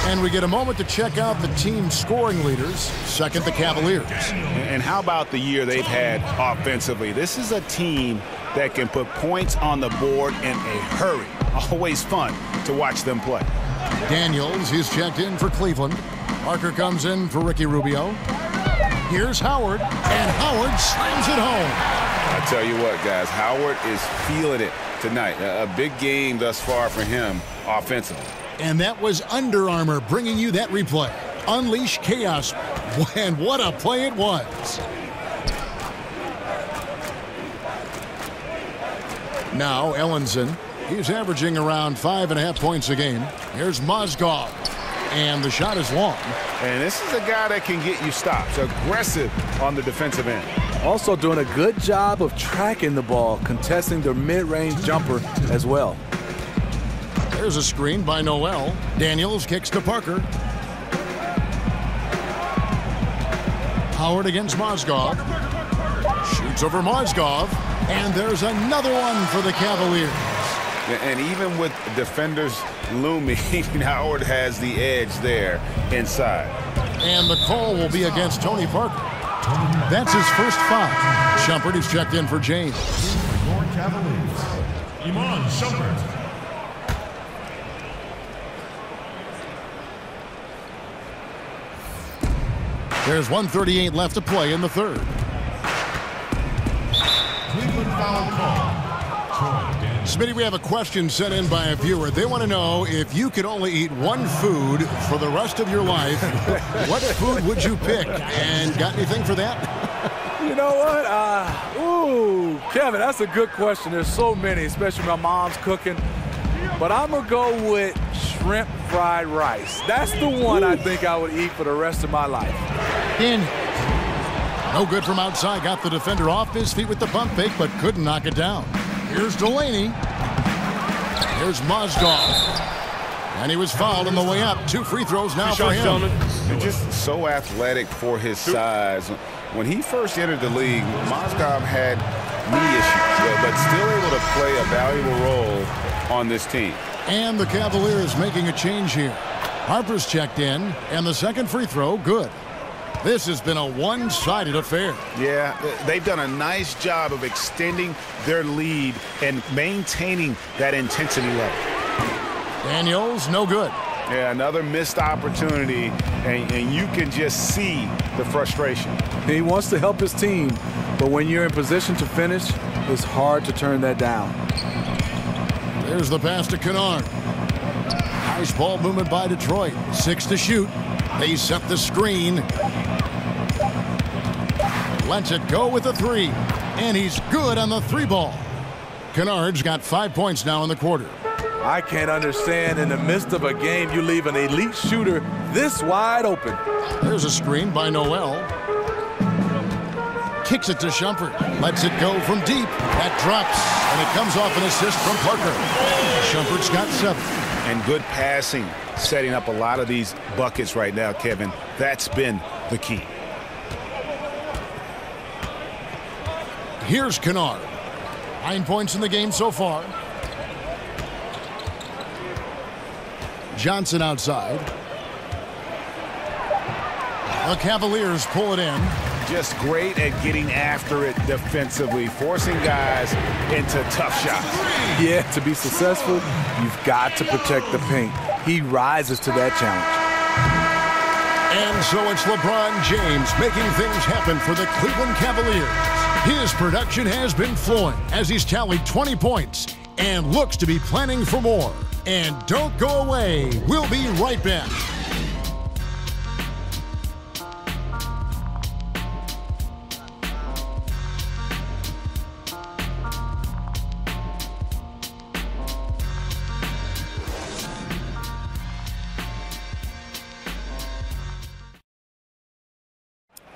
And we get a moment to check out the team scoring leaders. Second, the Cavaliers. And how about the year they've had offensively? This is a team that can put points on the board in a hurry. Always fun to watch them play. Daniels, he's checked in for Cleveland. Parker comes in for Ricky Rubio. Here's Howard, and Howard slams it home. I tell you what, guys, Howard is feeling it tonight. A big game thus far for him offensively. And that was Under Armour bringing you that replay. Unleash chaos, and what a play it was. Now Ellenson, he's averaging around 5.5 points a game. Here's Mozgov, and the shot is long. And this is a guy that can get you stops, aggressive on the defensive end. Also doing a good job of tracking the ball, contesting their mid-range jumper as well. There's a screen by Noel. Daniels kicks to Parker. Howard against Mozgov. Shoots over Mozgov. And there's another one for the Cavaliers. And even with defenders looming, Howard has the edge there inside. And the call will be against Tony Parker. That's his first foul. Shumpert is checked in for James. Cavaliers. Iman Shumpert. There's 1:38 left to play in the third. Cleveland foul call. Smitty, we have a question sent in by a viewer. They want to know, if you could only eat one food for the rest of your life, what food would you pick? And got anything for that? You know what? Kevin, that's a good question. There's so many, especially my mom's cooking. But I'm going to go with shrimp fried rice. That's the one I think I would eat for the rest of my life. In. No good from outside. Got the defender off his feet with the pump fake, but couldn't knock it down. Here's Delaney. Here's Mozgov. And he was fouled on the way up. 2 free throws now for him. And just so athletic for his size. When he first entered the league, Mozgov had knee issues, but still able to play a valuable role on this team. And the Cavaliers making a change here. Harper's checked in, and the second free throw, good. This has been a one-sided affair. Yeah, they've done a nice job of extending their lead and maintaining that intensity level. Daniels, no good. Yeah, another missed opportunity, and you can just see the frustration. He wants to help his team, but when you're in position to finish, it's hard to turn that down. There's the pass to Kennard. Nice ball movement by Detroit. 6 to shoot. They set the screen. Lets it go with a 3. And he's good on the 3 ball. Kennard's got 5 points now in the quarter. I can't understand, in the midst of a game, you leave an elite shooter this wide open. There's a screen by Noel. Kicks it to Shumpert. Lets it go from deep. That drops, and it comes off an assist from Parker. Shumpert's got 7. And good passing, setting up a lot of these buckets right now, Kevin. That's been the key. Here's Kennard. 9 points in the game so far. Johnson outside. The Cavaliers pull it in. Just great at getting after it defensively, forcing guys into tough shots. Yeah, to be successful, you've got to protect the paint. He rises to that challenge. And so it's LeBron James making things happen for the Cleveland Cavaliers. His production has been flowing as he's tallied 20 points and looks to be planning for more. And don't go away. We'll be right back.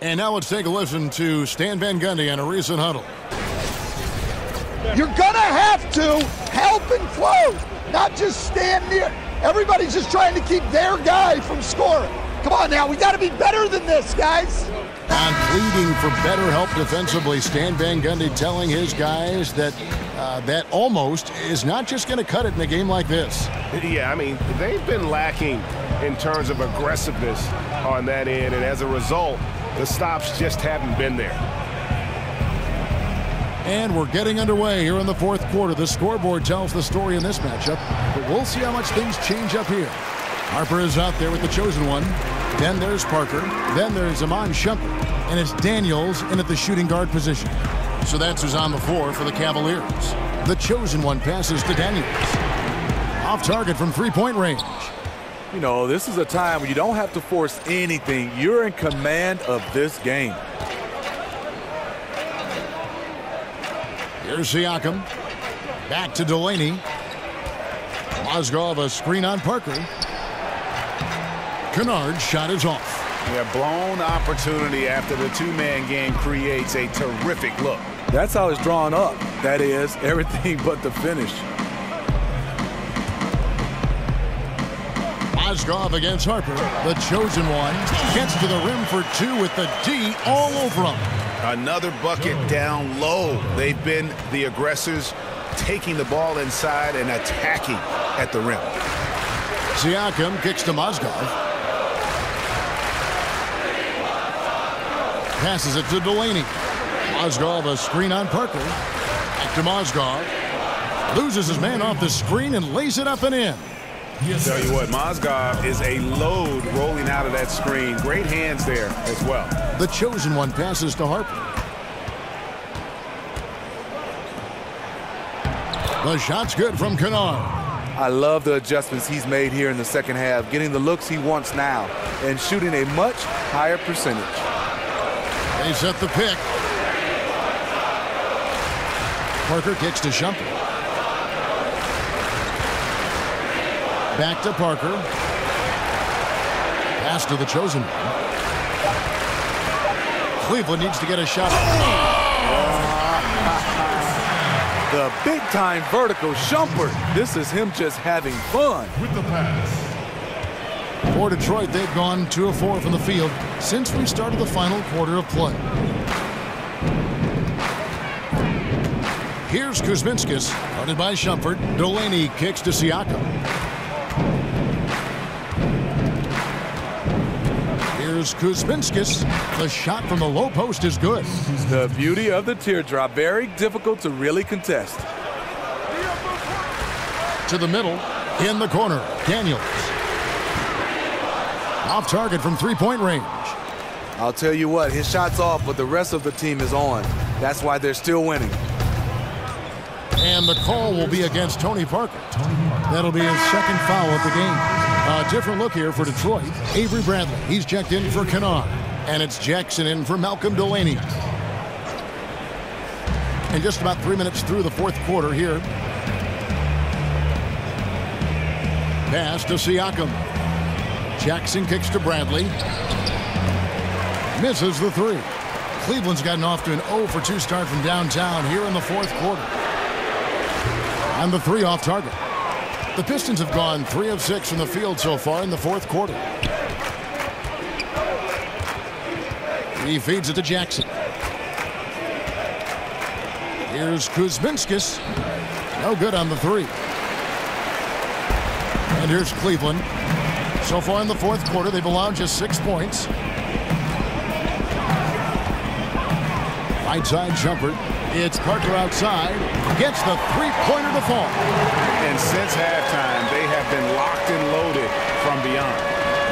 And now let's take a listen to Stan Van Gundy on a recent huddle. You're going to have to help and close, not just stand near. Everybody's just trying to keep their guy from scoring. Come on now, we got to be better than this, guys. On pleading for better help defensively, Stan Van Gundy telling his guys that that almost is not just going to cut it in a game like this. Yeah, I mean, they've been lacking in terms of aggressiveness on that end, and as a result, the stops just haven't been there. And we're getting underway here in the fourth quarter. The scoreboard tells the story in this matchup, but we'll see how much things change up here. Harper is out there with the chosen one. Then there's Parker. Then there's Iman Shumpert. And it's Daniels in at the shooting guard position. So that's who's on the floor for the Cavaliers. The chosen one passes to Daniels. Off target from three-point range. You know, this is a time when you don't have to force anything. You're in command of this game. Here's Siakam. Back to Delaney. Mozgov a screen on Parker. Kennard's shot is off. Yeah, blown opportunity after the two-man game creates a terrific look. That's how it's drawn up. That is, everything but the finish. Mozgov against Harper. The chosen one gets to the rim for 2 with the D all over him. Another bucket down low. They've been the aggressors, taking the ball inside and attacking at the rim. Siakam kicks to Mozgov. Passes it to Delaney. Mozgov a screen on Parker. Back to Mozgov. Loses his man off the screen and lays it up and in. Tell you what, Mozgov is a load rolling out of that screen. Great hands there as well. The chosen one passes to Harper. The shot's good from Kennard. I love the adjustments he's made here in the second half, getting the looks he wants now and shooting a much higher percentage. They set the pick. Parker kicks to Shumpert. Back to Parker. Pass to the chosen one. Cleveland needs to get a shot. The big-time vertical Shumpert. This is him just having fun. With the pass. For Detroit, they've gone 2 of 4 from the field since we started the final quarter of play. Here's Kuzminskis, guarded by Shumpert. Delaney kicks to Siakam. Here's Kuzminskis. The shot from the low post is good. The beauty of the teardrop. Very difficult to really contest. To the middle, in the corner, Daniels. Off target from three-point range. I'll tell you what, his shot's off, but the rest of the team is on. That's why they're still winning. And the call will be against Tony Parker. That'll be his second foul of the game. A different look here for Detroit. Avery Bradley, he's checked in for Kennard. And it's Jackson in for Malcolm Delaney. And just about 3 minutes through the fourth quarter here. Pass to Siakam. Jackson kicks to Bradley. Misses the 3. Cleveland's gotten off to an 0 for 2 start from downtown here in the fourth quarter. And the 3 off target. The Pistons have gone 3 of 6 from the field so far in the fourth quarter. He feeds it to Jackson. Here's Kuzminskis. No good on the 3. And here's Cleveland. So far in the fourth quarter, they've allowed just 6 points. Right side Shumpert. It's Parker outside. Gets the three-pointer to fall. And since halftime, they have been locked and loaded from beyond.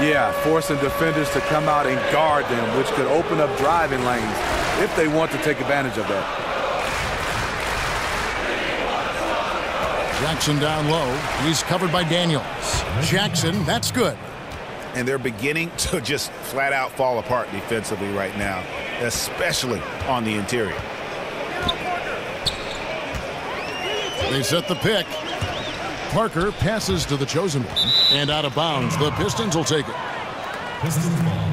Yeah, forcing defenders to come out and guard them, which could open up driving lanes if they want to take advantage of that. Jackson down low. He's covered by Daniels. Jackson, that's good. And they're beginning to just flat out fall apart defensively right now, especially on the interior. They set the pick. Parker passes to the chosen one. And out of bounds, the Pistons will take it. Pistons ball.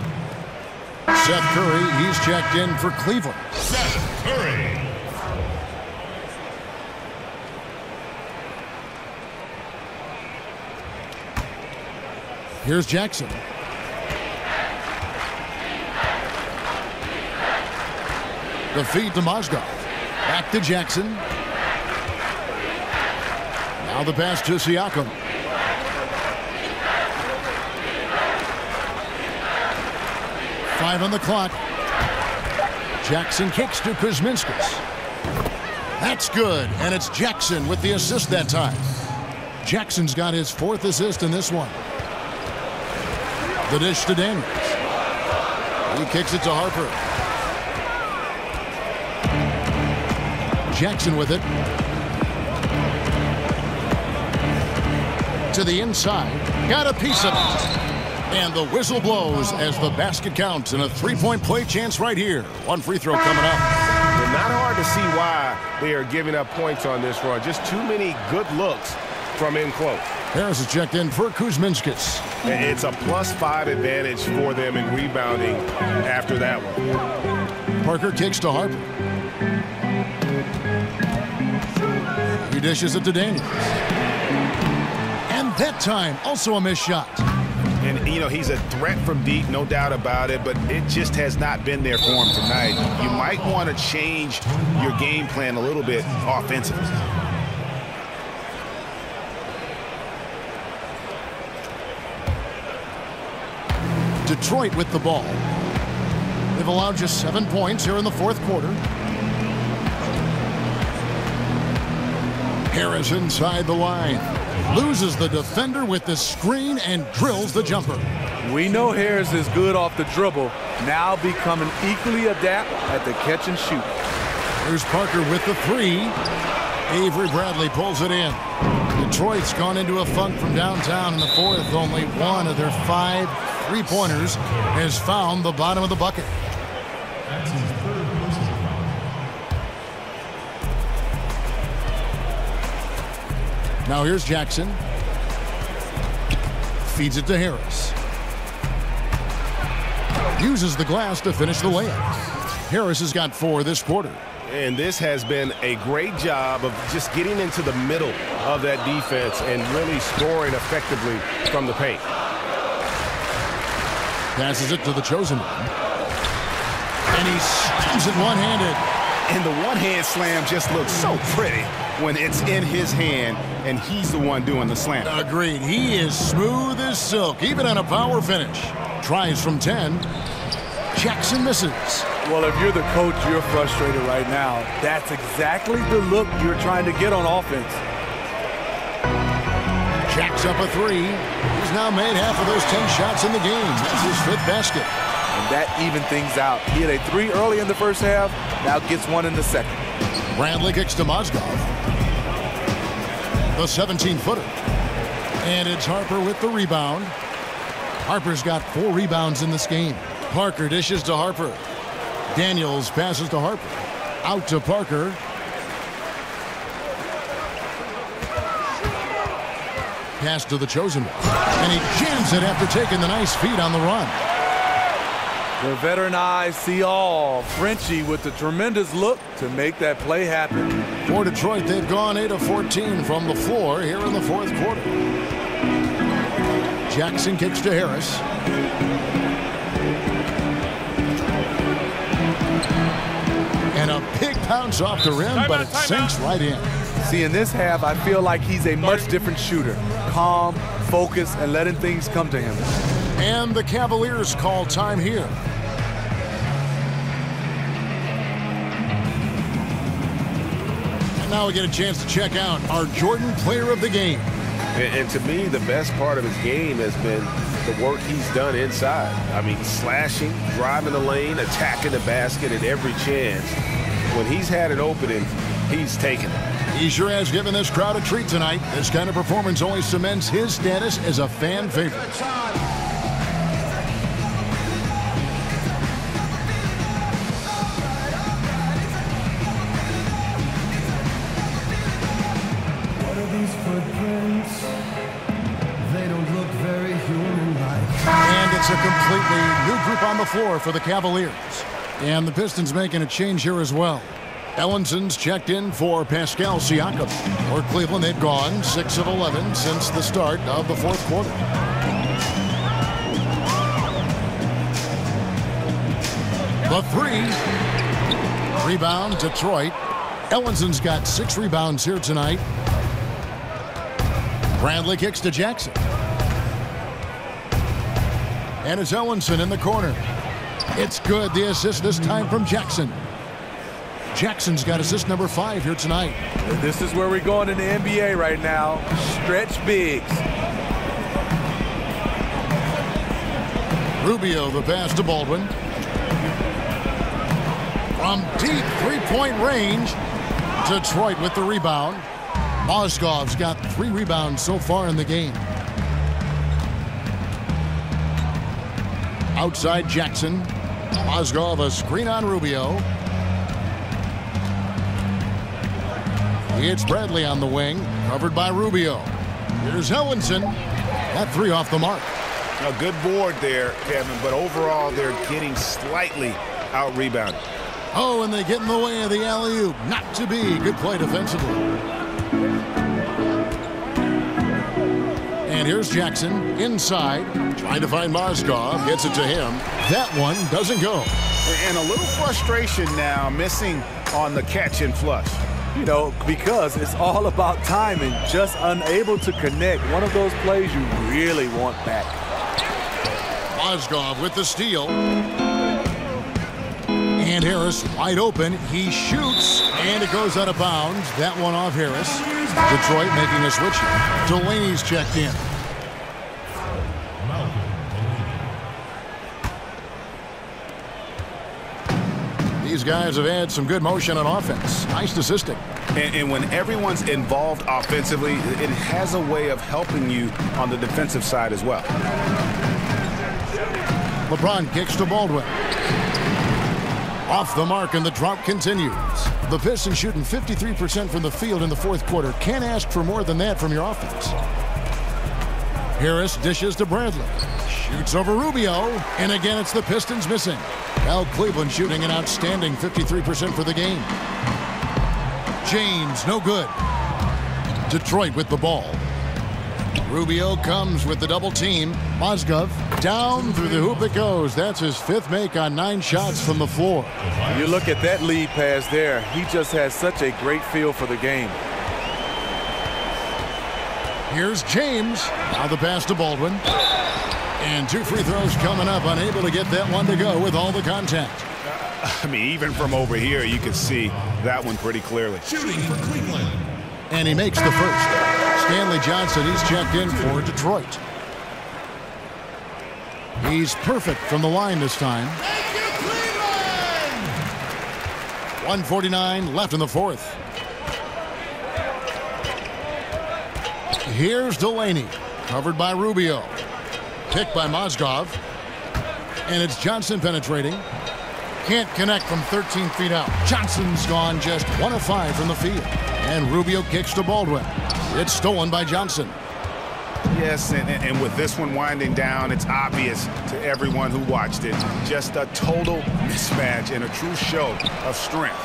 Seth Curry, he's checked in for Cleveland. Seth Curry. Here's Jackson. The feed to Mozgov. Back to Jackson. Now the pass to Siakam. Five on the clock. Jackson kicks to Kuzminskis. That's good, and it's Jackson with the assist that time. Jackson's got his 4th assist in this one. The dish to Daniels. He kicks it to Harper. Jackson with it. To the inside. Got a piece of it. And the whistle blows as the basket counts and a 3-point play chance right here. 1 free throw coming up. It's not hard to see why they are giving up points on this run. Just too many good looks from in close. Harris is checked in for Kuzminskis. It's a +5 advantage for them in rebounding after that one. Parker kicks to Harper. He dishes it to Daniels. And that time, also a missed shot. And, you know, he's a threat from deep, no doubt about it, but it just has not been there for him tonight. You might want to change your game plan a little bit offensively. Detroit with the ball. They've allowed just 7 points here in the fourth quarter. Harris inside the line. Loses the defender with the screen and drills the jumper. We know Harris is good off the dribble, now becoming equally adept at the catch and shoot. Here's Parker with the three. Avery Bradley pulls it in. Detroit's gone into a funk from downtown in the fourth. Only one of their 5 3-pointers has found the bottom of the bucket. Now here's Jackson. Feeds it to Harris. Uses the glass to finish the layup. Harris has got 4 this quarter. And this has been a great job of just getting into the middle of that defense and really scoring effectively from the paint. Passes it to the chosen one. And he slams it one-handed. And the one-hand slam just looks so pretty when it's in his hand and he's the one doing the slam. Agreed. He is smooth as silk, even on a power finish. Tries from 10. Jackson misses. Well, if you're the coach, you're frustrated right now. That's exactly the look you're trying to get on offense. Jacks up a 3. He's now made half of those 10 shots in the game. That's his 5th basket. And that evened things out. He had a 3 early in the first half, now gets 1 in the second. Bradley kicks to Mozgov. The 17-footer. And it's Harper with the rebound. Harper's got 4 rebounds in this game. Parker dishes to Harper. Daniels passes to Harper. Out to Parker. Pass to the chosen one. And he jams it after taking the nice feed on the run. The veteran eyes see all. Frenchie with the tremendous look to make that play happen. For Detroit, they've gone 8 of 14 from the floor here in the fourth quarter. Jackson kicks to Harris. And a big bounce off the rim, but it sinks right in. See, in this half, I feel like he's a much different shooter. Calm, focused, and letting things come to him. And the Cavaliers call time here. And now we get a chance to check out our Jordan Player of the Game. And to me, the best part of his game has been the work he's done inside. I mean, slashing, driving the lane, attacking the basket at every chance. When he's had an opening, he's taken it. He sure has given this crowd a treat tonight. This kind of performance only cements his status as a fan favorite. What are these footprints? They don't look very human-like. And it's a completely new group on the floor for the Cavaliers. And the Pistons making a change here as well. Ellinson's checked in for Pascal Siakam. For Cleveland, they've gone 6 of 11 since the start of the fourth quarter. The 3. Rebound, Detroit. Ellinson's got 6 rebounds here tonight. Bradley kicks to Jackson. And it's Ellinson in the corner. It's good. The assist this time from Jackson. Jackson's got assist number 5 here tonight. This is where we're going in the NBA right now. Stretch bigs. Rubio, the pass to Baldwin. From deep 3-point range, Detroit with the rebound. Mozgov's got 3 rebounds so far in the game. Outside Jackson. Mozgov a screen on Rubio. It's Bradley on the wing, covered by Rubio. Here's Ellinson. That 3 off the mark. A good board there, Kevin, but overall they're getting slightly out-rebounded. Oh, and they get in the way of the alley-oop. Not to be. Good play defensively. And And here's Jackson inside, trying to find Mozgov. Gets it to him. That one doesn't go. And a little frustration now, missing on the catch and flush. You know, because it's all about timing, just unable to connect. One of those plays you really want back. Mozgov with the steal. And Harris wide open. He shoots, and it goes out of bounds. That one off Harris. Detroit making a switch here. Delaney's checked in. These guys have had some good motion on offense. Nice assisting. And when everyone's involved offensively, it has a way of helping you on the defensive side as well. LeBron kicks to Baldwin. Off the mark, and the drought continues. The Pistons shooting 53% from the field in the fourth quarter. Can't ask for more than that from your offense. Harris dishes to Bradley. Shoots over Rubio, and again it's the Pistons missing. Al Cleveland shooting an outstanding 53% for the game. James, no good. Detroit with the ball. Rubio comes with the double team. Mozgov down through the hoop it goes. That's his fifth make on 9 shots from the floor. You look at that lead pass there. He just has such a great feel for the game. Here's James. Now the pass to Baldwin. And 2 free throws coming up. Unable to get that one to go with all the contact. I mean, even from over here, you can see that one pretty clearly. Shooting for Cleveland. And he makes the first. Stanley Johnson, he's checked in for Detroit. He's perfect from the line this time. Thank you, Cleveland! 1:49 left in the fourth. Here's Delaney, covered by Rubio. Picked by Mozgov. And it's Johnson penetrating. Can't connect from 13 feet out. Johnson's gone just 1 of 5 from the field. And Rubio kicks to Baldwin. It's stolen by Johnson. Yes, and with this one winding down, it's obvious to everyone who watched it. Just a total mismatch and a true show of strength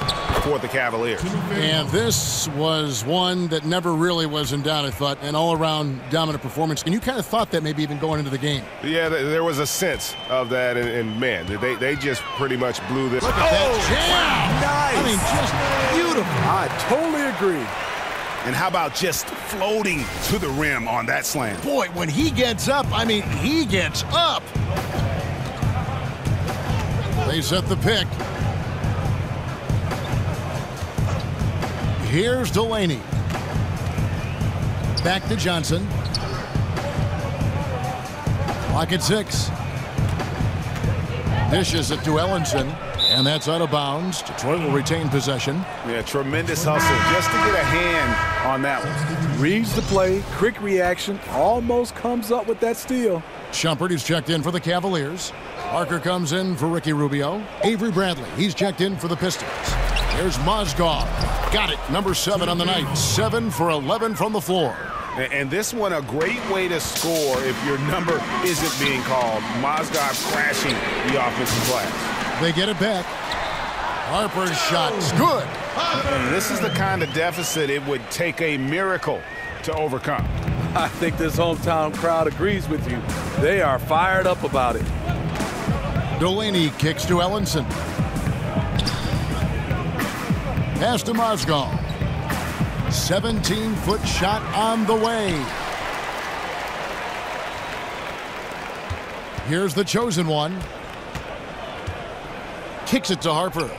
for the Cavaliers. And this was one that never really was in doubt, I thought, an all-around dominant performance. And you kind of thought that maybe even going into the game. Yeah, there was a sense of that, and man, they just pretty much blew this. Look at that jam! Nice. I mean, just beautiful. I totally agree. And how about just floating to the rim on that slam? Boy, when he gets up, I mean, he gets up. They set the pick. Here's Delaney. Back to Johnson. Clock at 6. Dishes it to Ellenson. And that's out of bounds. Detroit will retain possession. Yeah, tremendous hustle just to get a hand on that one. Reads the play, quick reaction, almost comes up with that steal. Shumpert, who's checked in for the Cavaliers. Parker comes in for Ricky Rubio. Avery Bradley, he's checked in for the Pistons. There's Mozgov. Got it, number 7 on the night. 7 for 11 from the floor. And this one, a great way to score if your number isn't being called. Mozgov crashing the offensive glass. They get it back. Harper's shot's good. And this is the kind of deficit it would take a miracle to overcome. I think this hometown crowd agrees with you. They are fired up about it. Delaney kicks to Ellenson. Pass to Mozgov. 17-foot shot on the way. Here's the chosen one. Kicks it to Harper.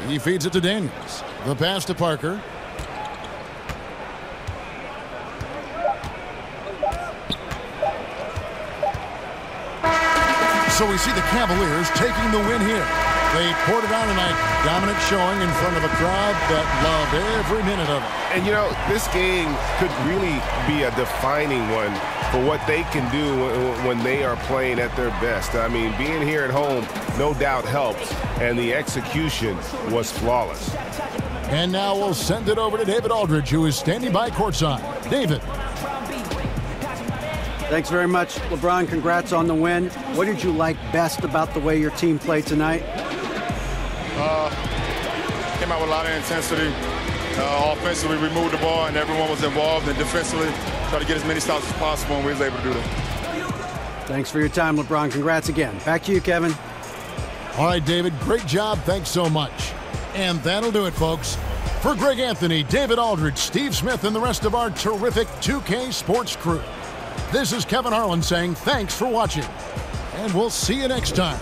He feeds it to Daniels. The pass to Parker. So we see the Cavaliers taking the win here. They poured it on tonight. Dominant showing in front of a crowd that loved every minute of it. And, you know, this game could really be a defining one for what they can do when they are playing at their best. I mean, being here at home, no doubt helps, and the execution was flawless. And now we'll send it over to David Aldridge, who is standing by courtside. David. Thanks very much, LeBron. Congrats on the win. What did you like best about the way your team played tonight? Came out with a lot of intensity. Offensively, we moved the ball, and everyone was involved. And defensively, try to get as many stops as possible, and we was able to do that. Thanks for your time, LeBron. Congrats again. Back to you, Kevin. All right, David, great job. Thanks so much. And that'll do it, folks. For Greg Anthony, David Aldridge, Steve Smith, and the rest of our terrific 2K Sports crew, this is Kevin Harlan saying thanks for watching, and we'll see you next time.